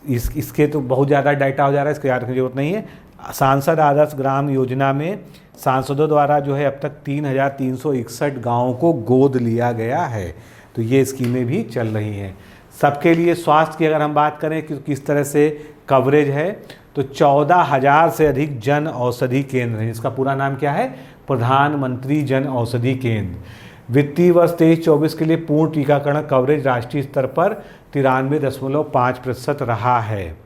इसके तो बहुत ज़्यादा डाटा हो जा रहा है, इसको याद रखने की जरूरत नहीं है। सांसद आदर्श ग्राम योजना में सांसदों द्वारा जो है अब तक 3,361 गाँवों को गोद लिया गया है। तो ये स्कीमें भी चल रही हैं। सबके लिए स्वास्थ्य की अगर हम बात करें कि किस तरह से कवरेज है, तो 14,000 से अधिक जन औषधि केंद्र हैं। इसका पूरा नाम क्या है? प्रधानमंत्री जन औषधि केंद्र। वित्तीय वर्ष 23-24 के लिए पूर्ण टीकाकरण कवरेज राष्ट्रीय स्तर पर 93.5% रहा है।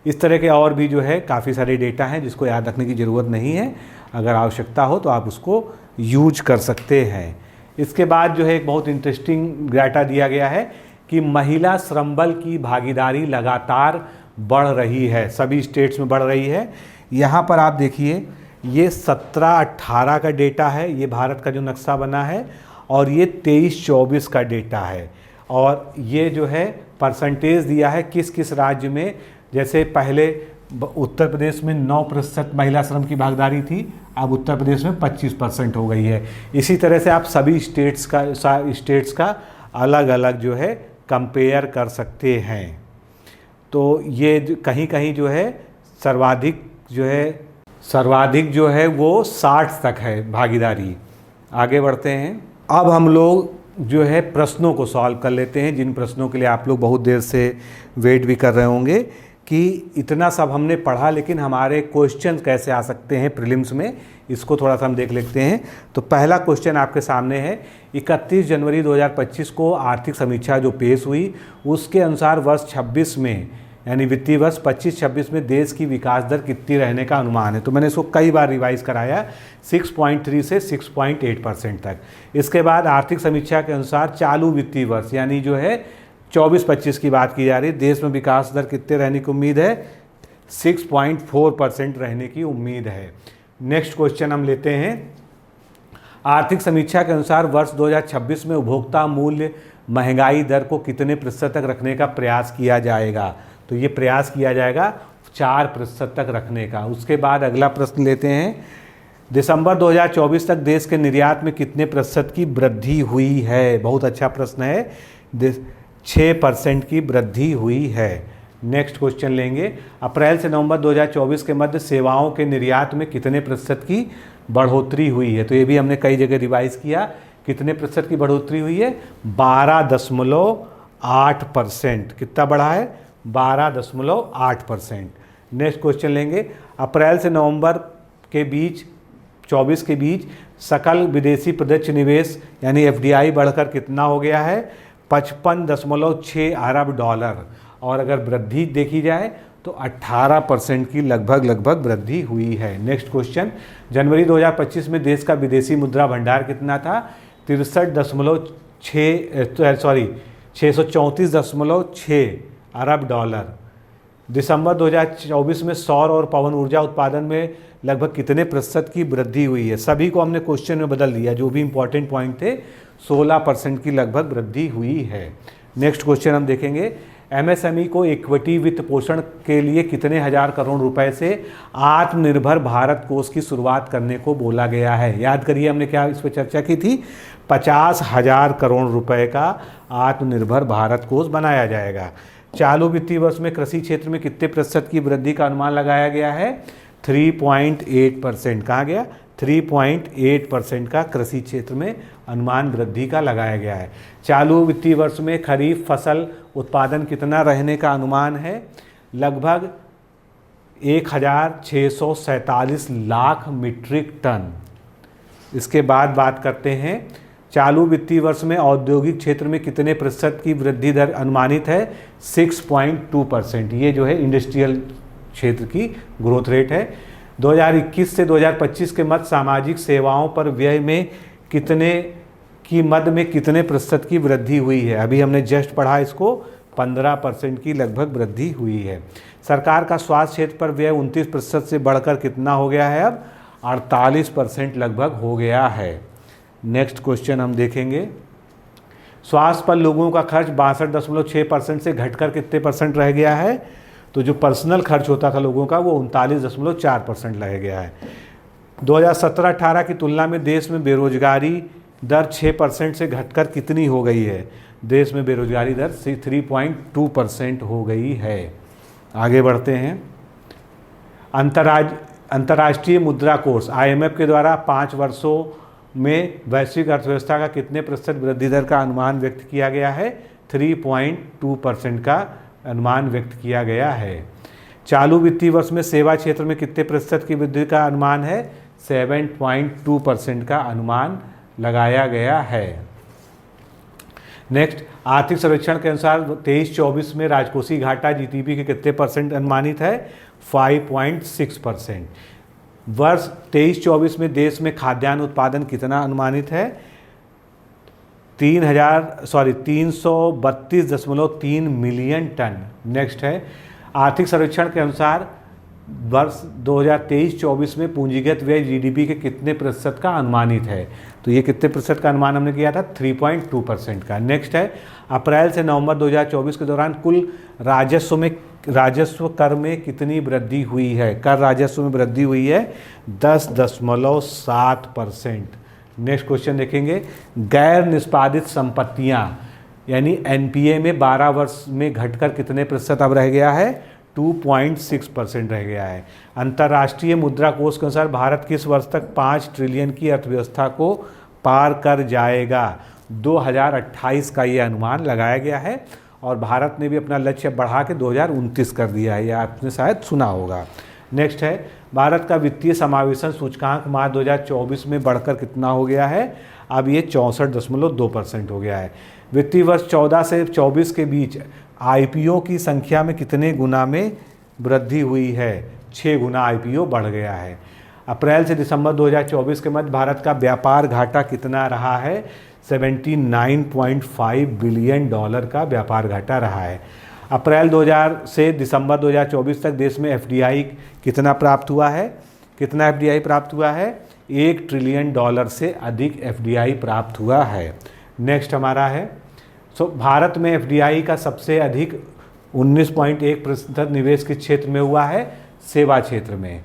इस तरह के और भी जो है काफ़ी सारे डेटा हैं जिसको याद रखने की ज़रूरत नहीं है, अगर आवश्यकता हो तो आप उसको यूज कर सकते हैं। इसके बाद जो है एक बहुत इंटरेस्टिंग डाटा दिया गया है कि महिला श्रम बल की भागीदारी लगातार बढ़ रही है, सभी स्टेट्स में बढ़ रही है। यहाँ पर आप देखिए ये 17-18 का डेटा है, ये भारत का जो नक्शा बना है, और ये 23-24 का डेटा है। और ये जो है परसेंटेज दिया है किस किस राज्य में। जैसे पहले उत्तर प्रदेश में 9% महिला श्रम की भागीदारी थी, अब उत्तर प्रदेश में 25% हो गई है। इसी तरह से आप सभी स्टेट्स का अलग अलग जो है कंपेयर कर सकते हैं। तो ये कहीं कहीं जो है सर्वाधिक जो है वो 60 तक है भागीदारी। आगे बढ़ते हैं। अब हम लोग जो है प्रश्नों को सॉल्व कर लेते हैं, जिन प्रश्नों के लिए आप लोग बहुत देर से वेट भी कर रहे होंगे कि इतना सब हमने पढ़ा, लेकिन हमारे क्वेश्चन कैसे आ सकते हैं प्रीलिम्स में, इसको थोड़ा सा हम देख लेते हैं। तो पहला क्वेश्चन आपके सामने है, 31 जनवरी 2025 को आर्थिक समीक्षा जो पेश हुई उसके अनुसार वर्ष 26 में यानी वित्तीय वर्ष 25-26 में देश की विकास दर कितनी रहने का अनुमान है। तो मैंने इसको कई बार रिवाइज कराया, 6.3 से 6.8% तक। इसके बाद आर्थिक समीक्षा के अनुसार चालू वित्तीय वर्ष यानी जो है 24-25 की बात की जा रही है, देश में विकास दर कितने रहने की उम्मीद है? 6.4% रहने की उम्मीद है। नेक्स्ट क्वेश्चन हम लेते हैं। आर्थिक समीक्षा के अनुसार वर्ष 2026 में उपभोक्ता मूल्य महंगाई दर को कितने प्रतिशत तक रखने का प्रयास किया जाएगा? तो ये प्रयास किया जाएगा 4% तक रखने का। उसके बाद अगला प्रश्न लेते हैं, दिसंबर 2024 तक देश के निर्यात में कितने प्रतिशत की वृद्धि हुई है? बहुत अच्छा प्रश्न है, 6% की वृद्धि हुई है। नेक्स्ट क्वेश्चन लेंगे, अप्रैल से नवंबर 2024 के मध्य सेवाओं के निर्यात में कितने प्रतिशत की बढ़ोतरी हुई है? तो ये भी हमने कई जगह रिवाइज किया, कितने प्रतिशत की बढ़ोतरी हुई है? 12.8%। कितना बढ़ा है? 12.8%। नेक्स्ट क्वेश्चन लेंगे, अप्रैल से नवंबर के बीच 24 के बीच सकल विदेशी प्रत्यक्ष निवेश यानी FDI बढ़कर कितना हो गया है? 55.6 अरब डॉलर। और अगर वृद्धि देखी जाए तो 18% की लगभग वृद्धि हुई है। नेक्स्ट क्वेश्चन, जनवरी 2025 में देश का विदेशी मुद्रा भंडार कितना था? 634.6 अरब डॉलर। दिसंबर 2024 में सौर और पवन ऊर्जा उत्पादन में लगभग कितने प्रतिशत की वृद्धि हुई है? सभी को हमने क्वेश्चन में बदल दिया, जो भी इंपॉर्टेंट पॉइंट थे। 16% की लगभग वृद्धि हुई है। नेक्स्ट क्वेश्चन हम देखेंगे, MSME को इक्विटी वित्त पोषण के लिए कितने हजार करोड़ रुपए से आत्मनिर्भर भारत कोष की शुरुआत करने को बोला गया है? याद करिए हमने क्या इस पर चर्चा की थी, 50,000 करोड़ रुपए का आत्मनिर्भर भारत कोष बनाया जाएगा। चालू वित्तीय वर्ष में कृषि क्षेत्र में कितने प्रतिशत की वृद्धि का अनुमान लगाया गया है? 3.8%। कहाँ गया? 3.8% का कृषि क्षेत्र में अनुमान वृद्धि का लगाया गया है। चालू वित्तीय वर्ष में खरीफ फसल उत्पादन कितना रहने का अनुमान है? लगभग 1,647 लाख मीट्रिक टन। इसके बाद बात करते हैं, चालू वित्तीय वर्ष में औद्योगिक क्षेत्र में कितने प्रतिशत की वृद्धि दर अनुमानित है? 6.2%। ये जो है इंडस्ट्रियल क्षेत्र की ग्रोथ रेट है। 2021 से 2025 के मध्य सामाजिक सेवाओं पर व्यय में कितने की मध्य में कितने प्रतिशत की वृद्धि हुई है? अभी हमने जस्ट पढ़ा इसको, 15% की लगभग वृद्धि हुई है। सरकार का स्वास्थ्य क्षेत्र पर व्यय 29% से बढ़कर कितना हो गया है? अब 48% लगभग हो गया है। नेक्स्ट क्वेश्चन हम देखेंगे, स्वास्थ्य पर लोगों का खर्च 62.6% से घटकर कितने परसेंट रह गया है? तो जो पर्सनल खर्च होता था लोगों का वो 39.4% रह गया है। 2017-18 की तुलना में देश में बेरोजगारी दर 6% से घटकर कितनी हो गई है? देश में बेरोजगारी दर 3.2% हो गई है। आगे बढ़ते हैं, अंतर्राष्ट्रीय मुद्रा कोष IMF के द्वारा 5 वर्षों में वैश्विक अर्थव्यवस्था का कितने प्रतिशत वृद्धि दर का अनुमान व्यक्त किया गया है? 3.2% का अनुमान व्यक्त किया गया है। चालू वित्तीय वर्ष में सेवा क्षेत्र में कितने प्रतिशत की वृद्धि का अनुमान है? 7.2% का अनुमान लगाया गया है। नेक्स्ट, आर्थिक सर्वेक्षण के अनुसार 23-24 में राजकोषीय घाटा GDP के कितने परसेंट अनुमानित है? 5.6%। वर्ष 23-24 में देश में खाद्यान्न उत्पादन कितना अनुमानित है? 332.3 मिलियन टन। नेक्स्ट है, आर्थिक सर्वेक्षण के अनुसार वर्ष 2023-24 में पूंजीगत व्यय GDP के कितने प्रतिशत का अनुमानित है? तो ये कितने प्रतिशत का अनुमान हमने किया था? 3.2% का। नेक्स्ट है, अप्रैल से नवंबर 2024 के दौरान कुल राजस्व कर में कितनी वृद्धि हुई है? कर राजस्व में वृद्धि हुई है 10.7%। नेक्स्ट क्वेश्चन देखेंगे, गैर निष्पादित संपत्तियां यानी NPA में 12 वर्ष में घटकर कितने प्रतिशत अब रह गया है? 2.6% रह गया है। अंतर्राष्ट्रीय मुद्रा कोष के अनुसार भारत किस वर्ष तक 5 ट्रिलियन की अर्थव्यवस्था को पार कर जाएगा? 2028 का ये अनुमान लगाया गया है और भारत ने भी अपना लक्ष्य बढ़ा के 2029 कर दिया है, यह आपने शायद सुना होगा। नेक्स्ट है, भारत का वित्तीय समावेशन सूचकांक मार्च 2024 में बढ़कर कितना हो गया है? अब ये 64.2% हो गया है। वित्तीय वर्ष 14 से 24 के बीच IPO की संख्या में कितने गुना में वृद्धि हुई है? 6 गुना IPO बढ़ गया है। अप्रैल से दिसंबर 2024 के मध्य भारत का व्यापार घाटा कितना रहा है? 79.5 बिलियन डॉलर का व्यापार घाटा रहा है। अप्रैल 2000 से दिसंबर 2024 तक देश में FDI कितना प्राप्त हुआ है? कितना FDI प्राप्त हुआ है? 1 ट्रिलियन डॉलर से अधिक FDI प्राप्त हुआ है। नेक्स्ट हमारा है, भारत में FDI का सबसे अधिक 19.1% निवेश किस क्षेत्र में हुआ है? सेवा क्षेत्र में।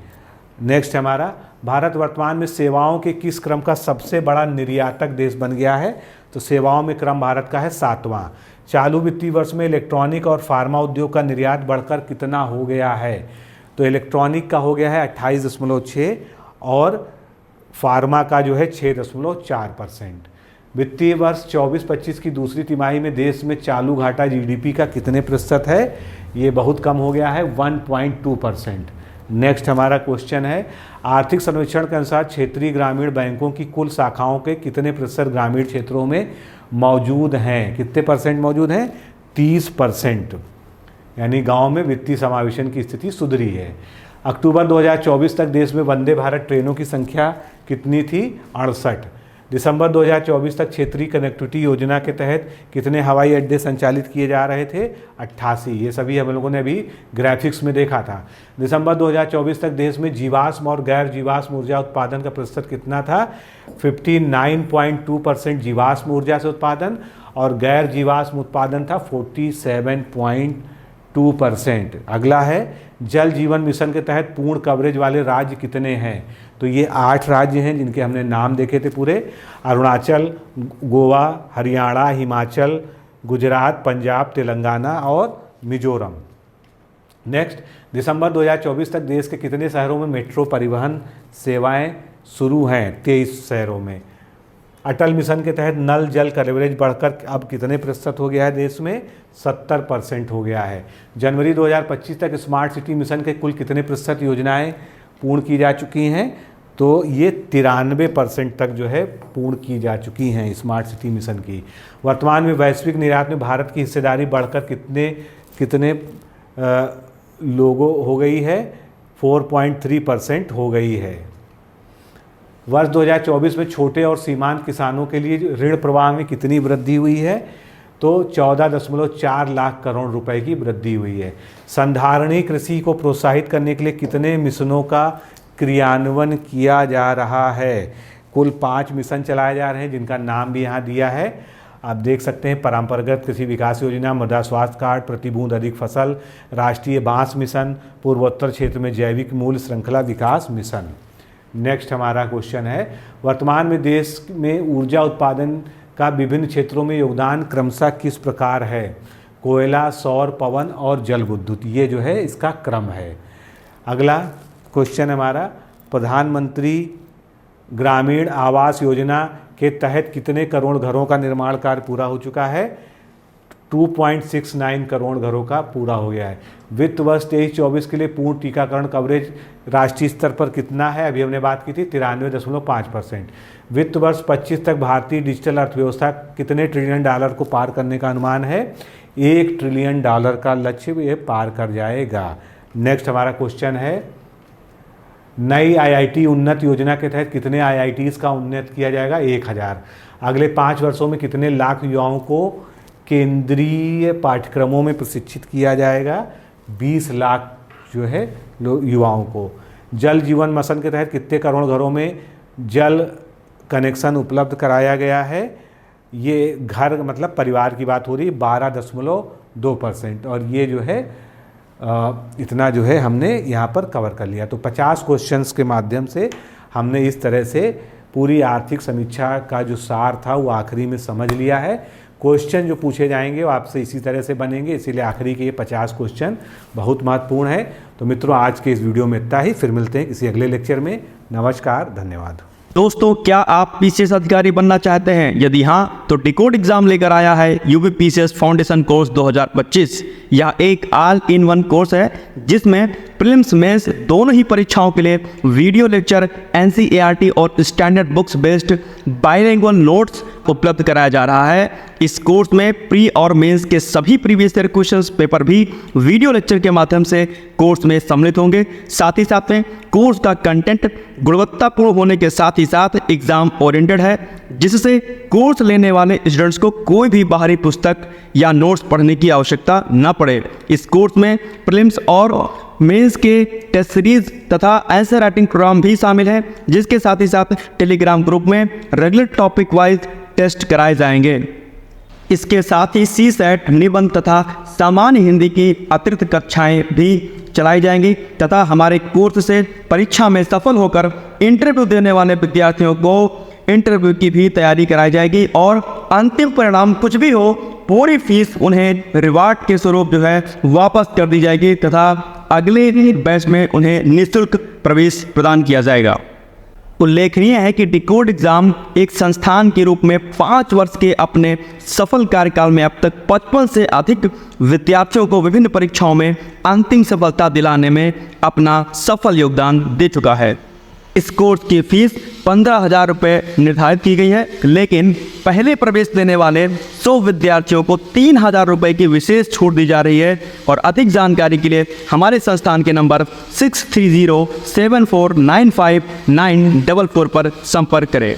नेक्स्ट हमारा, भारत वर्तमान में सेवाओं के किस क्रम का सबसे बड़ा निर्यातक देश बन गया है? तो सेवाओं में क्रम भारत का है 7वां। चालू वित्तीय वर्ष में इलेक्ट्रॉनिक और फार्मा उद्योग का निर्यात बढ़कर कितना हो गया है? तो इलेक्ट्रॉनिक का हो गया है 28.6 और फार्मा का जो है 6.4%। वित्तीय वर्ष 24-25 की दूसरी तिमाही में देश में चालू घाटा जीडीपी का कितने प्रतिशत है? ये बहुत कम हो गया है, 1.2%। नेक्स्ट हमारा क्वेश्चन है, आर्थिक सर्वेक्षण के अनुसार क्षेत्रीय ग्रामीण बैंकों की कुल शाखाओं के कितने प्रतिशत ग्रामीण क्षेत्रों में मौजूद हैं? कितने परसेंट मौजूद हैं? 30%। यानी गांव में वित्तीय समावेशन की स्थिति सुधरी है। अक्टूबर 2024 तक देश में वंदे भारत ट्रेनों की संख्या कितनी थी? 68। दिसंबर 2024 तक क्षेत्रीय कनेक्टिविटी योजना के तहत कितने हवाई अड्डे संचालित किए जा रहे थे? 88। ये सभी हम लोगों ने अभी ग्राफिक्स में देखा था। दिसंबर 2024 तक देश में जीवाश्म और गैर जीवाश्म ऊर्जा उत्पादन का प्रतिशत कितना था? 59.2% जीवाश्म ऊर्जा से उत्पादन और गैर जीवाश्म उत्पादन था 47.2%। अगला है, जल जीवन मिशन के तहत पूर्ण कवरेज वाले राज्य कितने हैं? तो ये 8 राज्य हैं जिनके हमने नाम देखे थे पूरे, अरुणाचल, गोवा, हरियाणा, हिमाचल, गुजरात, पंजाब, तेलंगाना और मिजोरम। नेक्स्ट, दिसंबर 2024 तक देश के कितने शहरों में मेट्रो परिवहन सेवाएं शुरू हैं? 23 शहरों में। अटल मिशन के तहत नल जल कवरेज बढ़कर अब कितने प्रतिशत हो गया है देश में? 70% हो गया है। जनवरी 2025 तक स्मार्ट सिटी मिशन के कुल कितने प्रतिशत योजनाएं पूर्ण की जा चुकी हैं? तो ये 93% तक जो है पूर्ण की जा चुकी हैं स्मार्ट सिटी मिशन की। वर्तमान में वैश्विक निर्यात में भारत की हिस्सेदारी बढ़कर कितने लोगों हो गई है? 4.3% हो गई है। वर्ष 2024 में छोटे और सीमांत किसानों के लिए ऋण प्रवाह में कितनी वृद्धि हुई है? तो 14.4 लाख करोड़ रुपए की वृद्धि हुई है। संधारणीय कृषि को प्रोत्साहित करने के लिए कितने मिशनों का क्रियान्वयन किया जा रहा है? कुल 5 मिशन चलाए जा रहे हैं जिनका नाम भी यहाँ दिया है, आप देख सकते हैं। परंपरागत कृषि विकास योजना, मृदा स्वास्थ्य कार्ड, प्रति बूंद अधिक फसल, राष्ट्रीय बांस मिशन, पूर्वोत्तर क्षेत्र में जैविक मूल्य श्रृंखला विकास मिशन। नेक्स्ट हमारा क्वेश्चन है, वर्तमान में देश में ऊर्जा उत्पादन का विभिन्न क्षेत्रों में योगदान क्रमशः किस प्रकार है? कोयला, सौर, पवन और जल विद्युत, ये जो है इसका क्रम है। अगला क्वेश्चन हमारा, प्रधानमंत्री ग्रामीण आवास योजना के तहत कितने करोड़ घरों का निर्माण कार्य पूरा हो चुका है? 2.69 करोड़ घरों का पूरा हो गया है। वित्त वर्ष 23-24 के लिए पूर्ण टीकाकरण कवरेज राष्ट्रीय स्तर पर कितना है? अभी हमने बात की थी 93.5%। वित्त वर्ष 25 तक भारतीय डिजिटल अर्थव्यवस्था कितने ट्रिलियन डॉलर को पार करने का अनुमान है? 1 ट्रिलियन डॉलर का लक्ष्य ये पार कर जाएगा। नेक्स्ट हमारा क्वेश्चन है, नई आईआईटी उन्नत योजना के तहत कितने आईआईटीज़ का उन्नत किया जाएगा? 1000। अगले 5 वर्षों में कितने लाख युवाओं को केंद्रीय पाठ्यक्रमों में प्रशिक्षित किया जाएगा? 20 लाख जो है युवाओं को। जल जीवन मिशन के तहत कितने करोड़ घरों में जल कनेक्शन उपलब्ध कराया गया है? ये घर मतलब परिवार की बात हो रही है, 12.2%। और ये जो है इतना जो है हमने यहाँ पर कवर कर लिया। तो 50 क्वेश्चंस के माध्यम से हमने इस तरह से पूरी आर्थिक समीक्षा का जो सार था वो आखिरी में समझ लिया है। क्वेश्चन जो पूछे जाएंगे वो आपसे इसी तरह से बनेंगे, इसीलिए आखिरी के ये 50 क्वेश्चन बहुत महत्वपूर्ण है। तो मित्रों, आज के इस वीडियो में इतना ही, फिर मिलते हैं किसी अगले लेक्चर में। नमस्कार, धन्यवाद। दोस्तों, क्या आप पीसीएस अधिकारी बनना चाहते हैं? यदि हाँ, तो डिकोड एग्जाम लेकर आया है यूपी पीसीएस फाउंडेशन कोर्स 2025। यह एक ऑल इन वन कोर्स है जिसमें प्रीलिम्स मेंस दोनों ही परीक्षाओं के लिए वीडियो लेक्चर, एनसीईआरटी और standard books based bilingual notes उपलब्ध कराया जा रहा है। इस कोर्स में प्री और मेंस के सभी प्रीवियस ईयर क्वेश्चंस पेपर भी वीडियो लेक्चर के माध्यम से कोर्स में सम्मिलित होंगे। साथ ही साथ में कोर्स का कंटेंट गुणवत्तापूर्ण होने के साथ ही साथ एग्जाम ओरिएंटेड है, जिससे कोर्स लेने वाले स्टूडेंट्स को कोई भी बाहरी पुस्तक या नोट्स पढ़ने की आवश्यकता न पड़े। इस कोर्स में प्रीलिम्स और मेंस के टेस्ट सीरीज तथा आंसर राइटिंग प्रोग्राम भी शामिल है, जिसके साथ ही साथ टेलीग्राम ग्रुप में रेगुलर टॉपिक वाइज टेस्ट कराए जाएंगे। इसके साथ ही CSET, निबंध तथा सामान्य हिंदी की अतिरिक्त कक्षाएं भी चलाई जाएंगी तथा हमारे कोर्स से परीक्षा में सफल होकर इंटरव्यू देने वाले विद्यार्थियों को इंटरव्यू की भी तैयारी कराई जाएगी और अंतिम परिणाम कुछ भी हो, पूरी फीस उन्हें रिवार्ड के स्वरूप जो है वापस कर दी जाएगी तथा अगले बैच में उन्हें निःशुल्क प्रवेश प्रदान किया जाएगा। उल्लेखनीय है कि डिकोड एग्जाम एक संस्थान के रूप में 5 वर्ष के अपने सफल कार्यकाल में अब तक 55 से अधिक विद्यार्थियों को विभिन्न परीक्षाओं में अंतिम सफलता दिलाने में अपना सफल योगदान दे चुका है। इस कोर्स की फीस 15,000 रुपये निर्धारित की गई है, लेकिन पहले प्रवेश लेने वाले 100 विद्यार्थियों को 3,000 रुपये की विशेष छूट दी जा रही है। और अधिक जानकारी के लिए हमारे संस्थान के नंबर 6307495944 पर संपर्क करें।